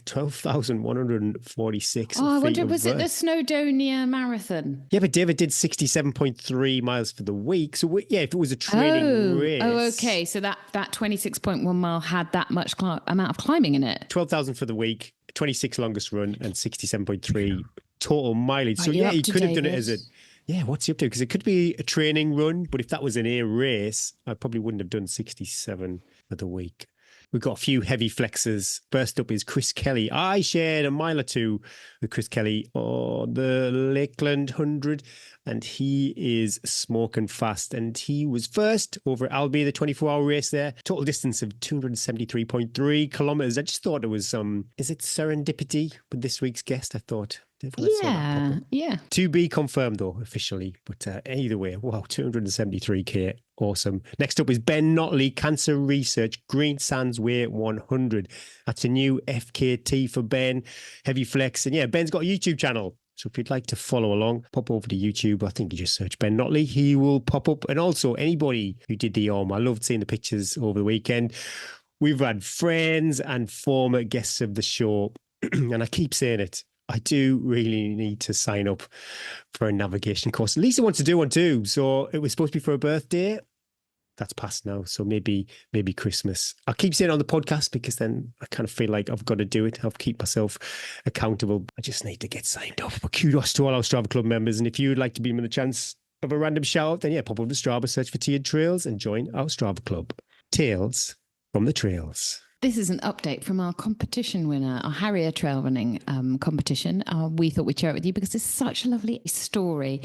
12,146 Oh, I feet wonder, of was it the vert. Snowdonia Marathon? Yeah, but David did 67.3 miles for the week. So, if it was a training race. Oh, okay. So that 26.1 mile had that much amount of climbing in it. 12,000 for the week, 26 longest run, and 67.3 total mileage. So, you're he up to could have done it David. as what's he up to? Because it could be a training run, but if that was an A race, I probably wouldn't have done 67 for the week. We've got a few heavy flexes. First up is Chris Kelly. I shared a mile or two with Chris Kelly on the Lakeland 100, and he is smoking fast. And he was first over at Albi, the 24-hour race there. Total distance of 273.3 kilometers. I just thought it was is it serendipity with this week's guest? I thought. Yeah. To be confirmed, though, officially. But either way, wow, 273k. Awesome. Next up is Ben Notley, Cancer Research, Green Sands Way 100. That's a new FKT for Ben. Heavy flex. And Ben's got a YouTube channel. So if you'd like to follow along, pop over to YouTube. I think you just search Ben Notley. He will pop up. And also, anybody who did the I loved seeing the pictures over the weekend. We've had friends and former guests of the show. And I keep saying it. I do really need to sign up for a navigation course. Lisa wants to do one too. So it was supposed to be for her birthday. That's past now. So maybe Christmas. I'll keep saying it on the podcast because then I kind of feel like I've got to do it. I'll keep myself accountable. I just need to get signed up. But kudos to all our Strava Club members. And if you'd like to be given the chance of a random shout out, then pop over to Strava, search for Tiered Trails and join our Strava Club. Tales from the Trails. This is an update from our competition winner, our Harrier trail running competition. We thought we'd share it with you because it's such a lovely story.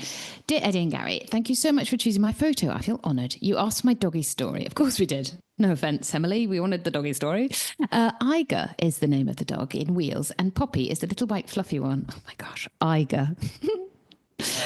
Dear Eddie and Gary, thank you so much for choosing my photo. I feel honoured. You asked my doggy story. Of course we did. No offence, Emily. We wanted the doggy story. Iger is the name of the dog in Wheels, and Poppy is the little white fluffy one. Oh my gosh, Iger.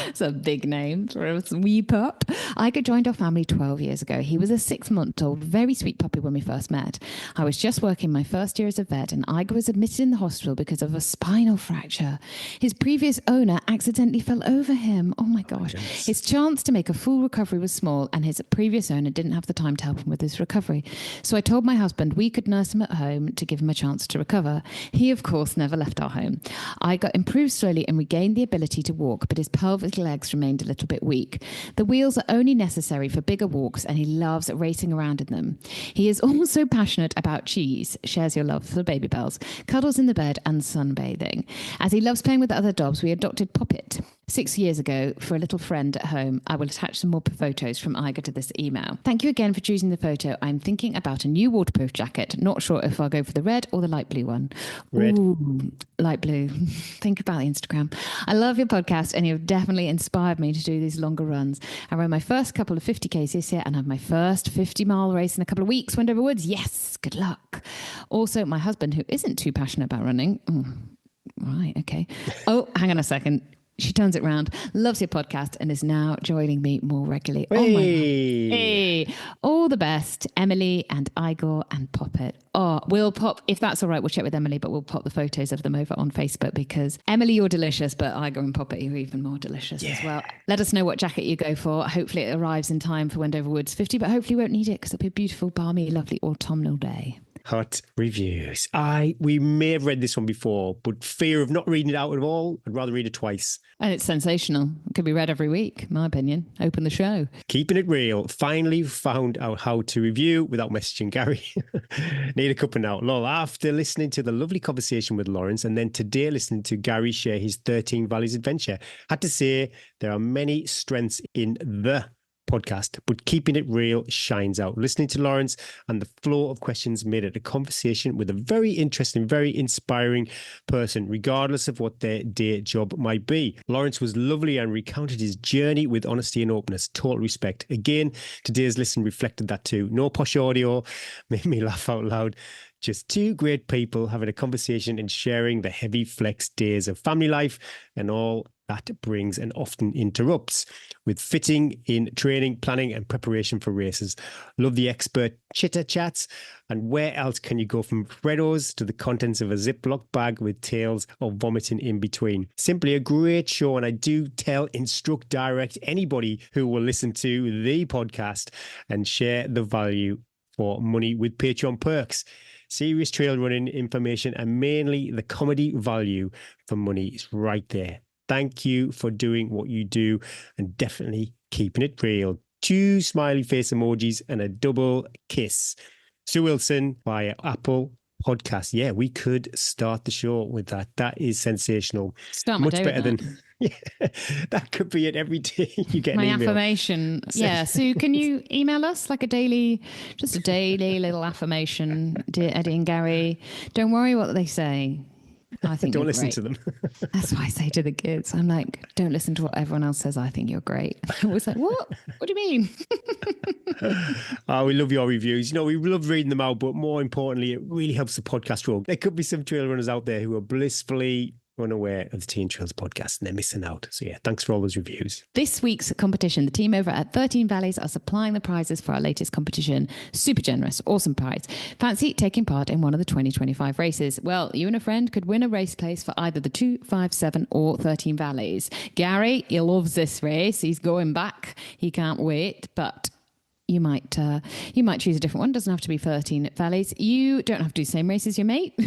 It's a big name for a wee pup. Iger joined our family 12 years ago. He was a 6-month-old, very sweet puppy when we first met. I was just working my first year as a vet, and Iger was admitted in the hospital because of a spinal fracture. His previous owner accidentally fell over him. Oh my gosh. His chance to make a full recovery was small, and his previous owner didn't have the time to help him with his recovery. So I told my husband we could nurse him at home to give him a chance to recover. He, of course, never left our home. Iger improved slowly and regained the ability to walk, but his pelvic legs remained a little bit weak. The wheels are only necessary for bigger walks, and he loves racing around in them. He is also passionate about cheese, shares your love for Baby Bells, cuddles in the bed, and sunbathing. As he loves playing with other dogs, we adopted Poppet 6 years ago for a little friend at home. I will attach some more photos from Iger to this email. Thank you again for choosing the photo. I'm thinking about a new waterproof jacket. Not sure if I'll go for the red or the light blue one. Red. Ooh, light blue. Think about Instagram. I love your podcast, and you've definitely inspired me to do these longer runs. I ran my first couple of 50Ks this year and have my first 50-mile race in a couple of weeks, Wendover Woods. Yes, good luck. Also, my husband, who isn't too passionate about running. Right, okay. Oh, hang on a second. She turns it round, loves your podcast, and is now joining me more regularly. Hey. Oh my God. Hey, all the best, Emily and Igor and Poppet. Oh, we'll pop, if that's all right, we'll check with Emily, but we'll pop the photos of them over on Facebook because Emily, you're delicious, but Igor and Poppet, you're even more delicious as well. Let us know what jacket you go for. Hopefully it arrives in time for Wendover Woods 50, but hopefully you won't need it because it'll be a beautiful, balmy, lovely autumnal day. Hot reviews. We may have read this one before, but fear of not reading it out at all, I'd rather read it twice. And it's sensational. It could be read every week, in my opinion. Open the show. Keeping it real. Finally found out how to review without messaging Gary. Need a cuppa now. Lol, after listening to the lovely conversation with Lawrence and then today listening to Gary share his 13 Valleys adventure, had to say there are many strengths in the podcast, but keeping it real shines out. Listening to Lawrence and the flow of questions made it a conversation with a very interesting, very inspiring person, regardless of what their day job might be. Lawrence was lovely and recounted his journey with honesty and openness. Total respect. Again, today's listen reflected that too. No posh audio, made me laugh out loud. Just two great people having a conversation and sharing the heavy flex days of family life and all that brings and often interrupts with fitting in training, planning and preparation for races. Love the expert chitter chats. And where else can you go from Freddos to the contents of a Ziploc bag with tales of vomiting in between? Simply a great show. And I do instruct, direct anybody who will listen to the podcast and share the value for money with Patreon perks. Serious trail running information and mainly the comedy value for money is right there. Thank you for doing what you do and definitely keeping it real. 2 smiley face emojis and a double kiss. Sue Wilson via Apple Podcast. Yeah, we could start the show with that. That is sensational. Start my Much day better with than that could be it every day you get my an email. affirmation. Yeah. Sue, can you email us like a daily little affirmation, dear Eddie and Gary? Don't worry what they say. I think Don't you're listen great. to them. That's what I say to the kids. I'm like, don't listen to what everyone else says. I think you're great. I was like, what? What do you mean? Oh, we love your reviews. You know, we love reading them out, but more importantly, it really helps the podcast grow. There could be some trail runners out there who are blissfully unaware of the Tea and Trails podcast and they're missing out. So yeah, thanks for all those reviews. This week's competition, the team over at 13 Valleys are supplying the prizes for our latest competition. Super generous, awesome prize. Fancy taking part in one of the 2025 races? Well, you and a friend could win a race place for either the 2, 5, 7 or 13 Valleys. Gary, he loves this race. He's going back. He can't wait, but you might choose a different one. Doesn't have to be 13 Valleys. You don't have to do the same race as your mate.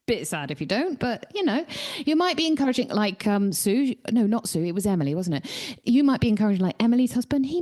Bit sad if you don't, but you know, you might be encouraging like Sue. No, not Sue. It was Emily, wasn't it? You might be encouraging like Emily's husband. She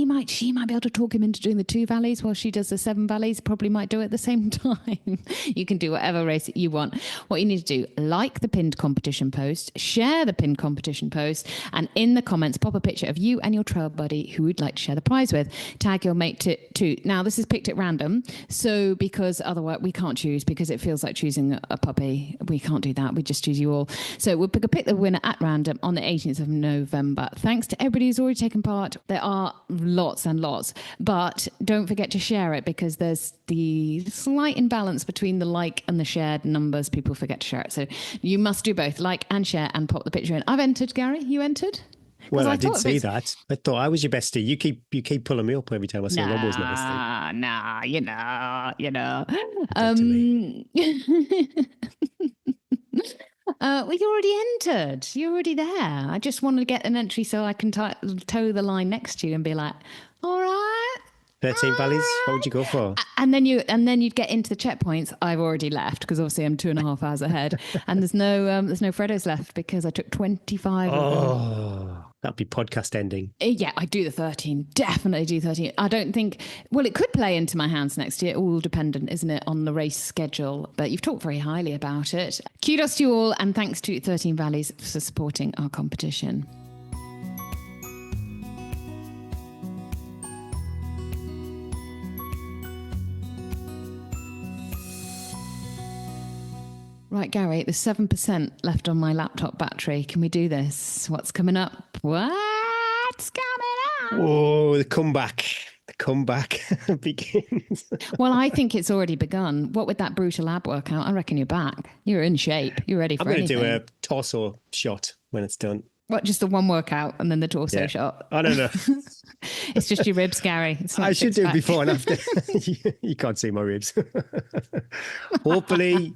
might be able to talk him into doing the 2 Valleys while she does the 7 Valleys. Probably might do it at the same time. You can do whatever race you want. What you need to do, like the pinned competition post, share the pinned competition post, and in the comments, pop a picture of you and your trail buddy who would like to share the prize with. Tag your mate too. Now, this is picked at random. So because otherwise we can't choose because it feels like choosing a puppy. We can't do that. We just choose you all. So we'll pick the winner at random on the 18th of November. Thanks to everybody who's already taken part. There are lots and lots, but don't forget to share it because there's the slight imbalance between the like and the shared numbers. People forget to share it. So you must do both, like and share and pop the picture in. I've entered, Gary. You entered? Well, I did say that. I thought I was your bestie. You keep pulling me up every time I say Robbo's my bestie. Nah, you know. Well, you already entered. You're already there. I just wanted to get an entry so I can toe the line next to you and be like, all right. 13 Valleys, what would you go for? And then you'd get into the checkpoints. I've already left because obviously I'm 2.5 hours ahead, and there's no Freddos left because I took 25. Oh, that'd be podcast ending. Yeah, I do the 13. Definitely do 13. I don't think. Well, it could play into my hands next year. All dependent, isn't it, on the race schedule? But you've talked very highly about it. Kudos to you all, and thanks to 13 Valleys for supporting our competition. Right, Gary, there's 7% left on my laptop battery. Can we do this? What's coming up? What's coming up? Oh, the comeback. The comeback begins. Well, I think it's already begun. What with that brutal lab workout, I reckon you're back. You're in shape. You're ready for anything. I'm going to do a torso shot when it's done. What, just the one workout and then the torso Yeah. shot? I don't know. It's just your ribs, Gary. It's not I should do six-pack. before and after. You can't see my ribs. Hopefully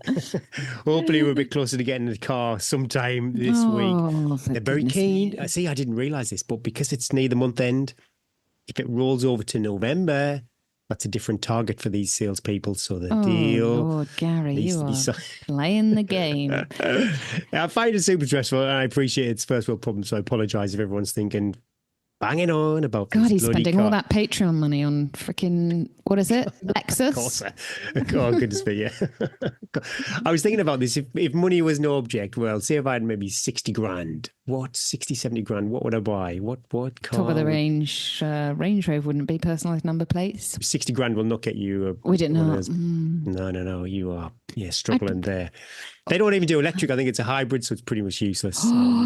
we're a bit closer to getting in the car sometime this week. Oh, for They're very goodness keen. sake. See, I didn't realise this, but because it's near the month end, if it rolls over to November, that's a different target for these salespeople. So the Oh, deal Lord, Gary, needs you to be are so- playing the game. I find it super stressful, and I appreciate it's first world problem. So I apologise if everyone's thinking, banging on about God, this he's bloody spending car. all that Patreon money on freaking, what is it? Lexus? Corsa. Oh, goodness me, yeah. I was thinking about this. If money was no object, well, say if I had maybe 60 grand, 60, 70 grand, what would I buy? What car? Top of the would- range Range Rover wouldn't be personalised number plates. 60 grand will not get you We didn't one of know. those- No. You are, struggling there. They don't even do electric. I think it's a hybrid, so it's pretty much useless.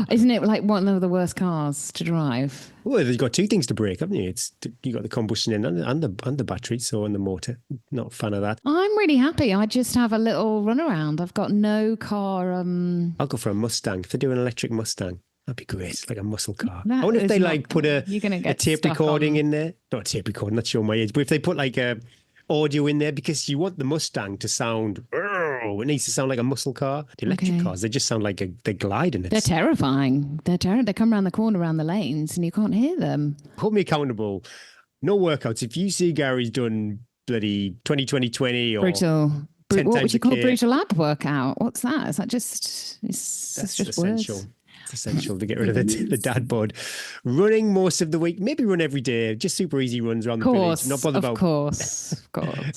Isn't it like one of the worst cars to drive? Well, you've got two things to break, haven't you? You got the combustion engine and the battery, so and the motor. Not a fan of that. I'm really happy. I just have a little runaround. I've got no car. I'll go for a Mustang. If they do an electric Mustang, that'd be great, like a muscle car. That I wonder if is they not like put good. You're gonna a get tape stuck recording on- in there. Not a tape recording, not showing my age, but if they put like a audio in there, because you want the Mustang to sound, it needs to sound like a muscle car. The electric Okay. cars, they just sound like they're gliding. They're terrifying. They come around the corner, around the lanes, and you can't hear them. Hold me accountable. No workouts. If you see Gary's done bloody 20 or Brutal. 10 What would times you a call a K. brutal ab workout? What's that? Is that just? It's That's just essential. words. It's essential to get rid of the dad bod. Running most of the week, maybe run every day, just super easy runs around Of the course, village. Not bothered of about course.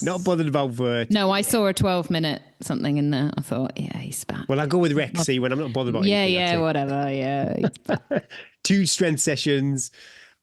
not bothered about vert. No, I saw a 12-minute something in there. I thought, yeah, he's back. Well, I go with Rexy when I'm not bothered about Yeah, anything. yeah, that's it. whatever. Yeah. he's back. 2 strength sessions.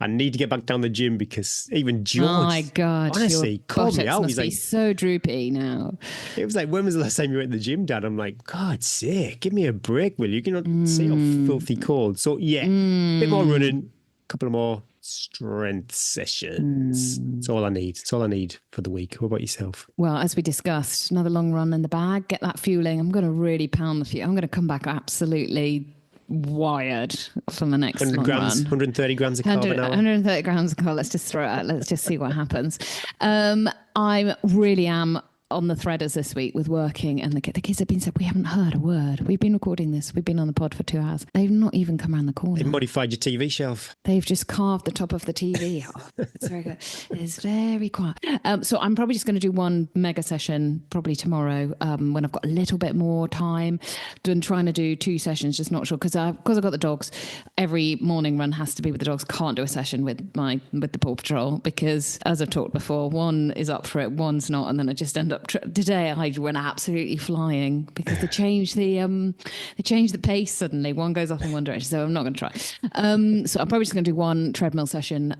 I need to get back down the gym because even George, Oh my God. honestly, your called me buttocks out. must He's be like, so droopy now. it was like, when was the last time you were at the gym, Dad? I'm like, God's sake, give me a break, will you? You cannot see how filthy cold. So yeah, bit more running, a couple of more strength sessions. That's all I need. That's all I need for the week. What about yourself? Well, as we discussed, another long run in the bag, get that fueling. I'm going to really pound the fuel. I'm going to come back absolutely wired from the next 100 long grams, run. 130 grams of carb 100, an hour. 130 grams of carb. Let's just throw it out. Let's just see what happens. I really am on the threaders this week with working, and the kids have been said, we haven't heard a word. We've been recording this. We've been on the pod for 2 hours. They've not even come around the corner. They modified your TV shelf. They've just carved the top of the TV off. It's very good. It's very quiet. So I'm probably just going to do one mega session probably tomorrow when I've got a little bit more time. Been trying to do 2 sessions, just not sure because I've got the dogs. Every morning run has to be with the dogs. Can't do a session with the Paw Patrol because, as I've talked before, one is up for it, one's not, and then I just end up. Today I went absolutely flying because they changed the pace suddenly. One goes off in one direction, so I'm not going to try. So I'm probably just going to do one treadmill session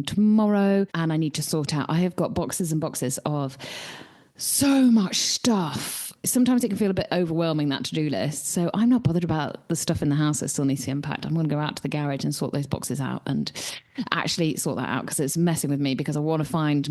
tomorrow, and I need to sort out. I have got boxes and boxes of so much stuff. Sometimes it can feel a bit overwhelming, that to-do list. So I'm not bothered about the stuff in the house that still needs to impact. I'm going to go out to the garage and sort those boxes out and actually sort that out because it's messing with me because I want to find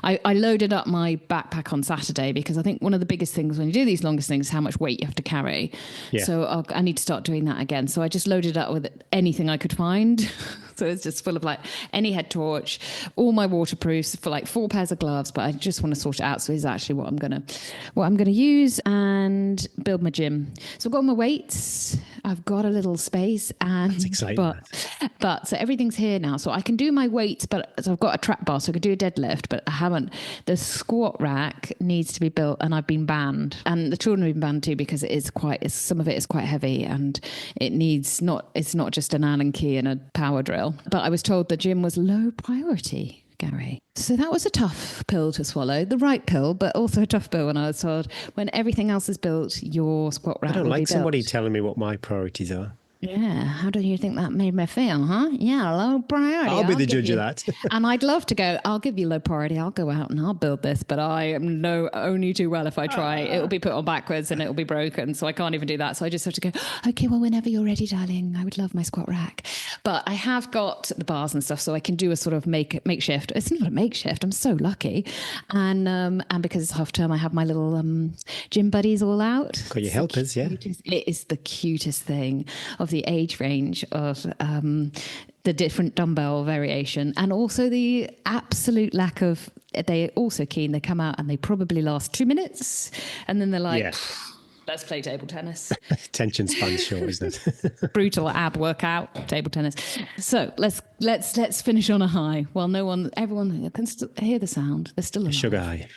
I loaded up my backpack on Saturday because I think one of the biggest things when you do these longest things is how much weight you have to carry. Yeah. So I need to start doing that again. So I just loaded up with anything I could find. So it's just full of like any head torch, all my waterproofs for like 4 pairs of gloves, but I just want to sort it out. So it's actually what I'm gonna use and build my gym. So I've got my weights, I've got a little space, and That's exciting. but so everything's here now. So I can do my weights, but so I've got a trap bar, so I could do a deadlift, but I haven't. The squat rack needs to be built, and I've been banned, and the children have been banned too because some of it is quite heavy, and it's not just an Allen key and a power drill. But I was told the gym was low priority, Gary. So that was a tough pill to swallow, the right pill, but also a tough pill when I was told when everything else is built, your squat rack I don't will like be somebody built. telling me what my priorities are. Yeah, how do you think that made me feel, huh? Yeah, low priority. I'll be the give judge of you- that. And I'd love to go, I'll give you low priority, I'll go out and I'll build this, but I am only too well if I try. It'll be put on backwards and it'll be broken, so I can't even do that. So I just have to go, okay, well, whenever you're ready, darling, I would love my squat rack. But I have got the bars and stuff, so I can do a sort of makeshift. It's not a makeshift, I'm so lucky. And because it's half term, I have my little gym buddies all out. Got your helpers, yeah. It is the cutest thing of of the age range of the different dumbbell variation, and also the absolute lack of, they're also keen, they come out and they probably last 2 minutes and then they're like, Yeah. let's play table tennis. Attention span's short, isn't it? Brutal ab workout, table tennis. So let's finish on a high. While everyone can still hear the sound. They're still alive. Sugar high.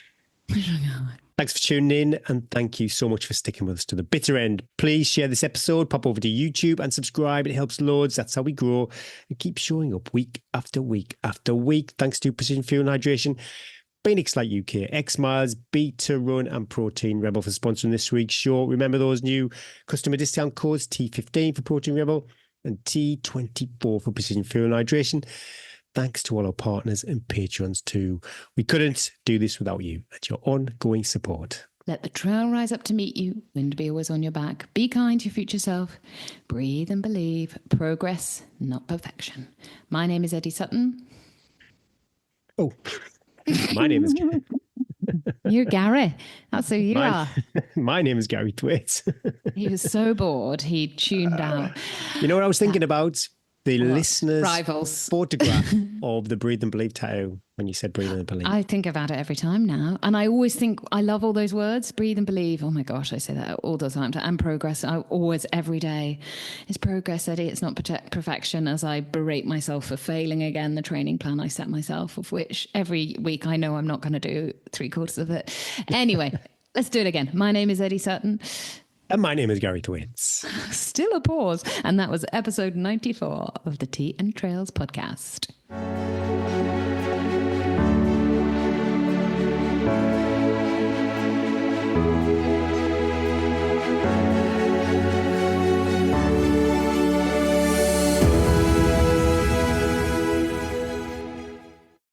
Thanks for tuning in, and thank you so much for sticking with us to the bitter end. Please share this episode, pop over to YouTube and subscribe. It helps loads. That's how we grow and keep showing up week after week after week. Thanks to Precision Fuel and Hydration, Phoenix Light UK, X Miles, Beta Run, and Protein Rebel for sponsoring this week's show. Remember those new customer discount codes, T15 for Protein Rebel and T24 for Precision Fuel and Hydration. Thanks to all our partners and patrons too. We couldn't do this without you and your ongoing support. Let the trail rise up to meet you. Wind be always on your back. Be kind to your future self. Breathe and believe. Progress, not perfection. My name is Eddie Sutton. Oh, my name is... You're Gary. That's who you are. My name is Gary Thwaites. He was so bored, he tuned out. You know what I was thinking about? The listeners' Rivals. photograph of the Breathe and Believe tattoo when you said Breathe and Believe. I think about it every time now. And I always think, I love all those words, breathe and believe. Oh my gosh, I say that all the time. And progress, I always, every day. It's progress, Eddie. It's not perfection, as I berate myself for failing again the training plan I set myself, of which every week I know I'm not going to do 3/4 of it. Anyway, let's do it again. My name is Eddie Sutton. And my name is Gary Thwaites. Still a pause. And that was episode 94 of the Tea and Trails podcast.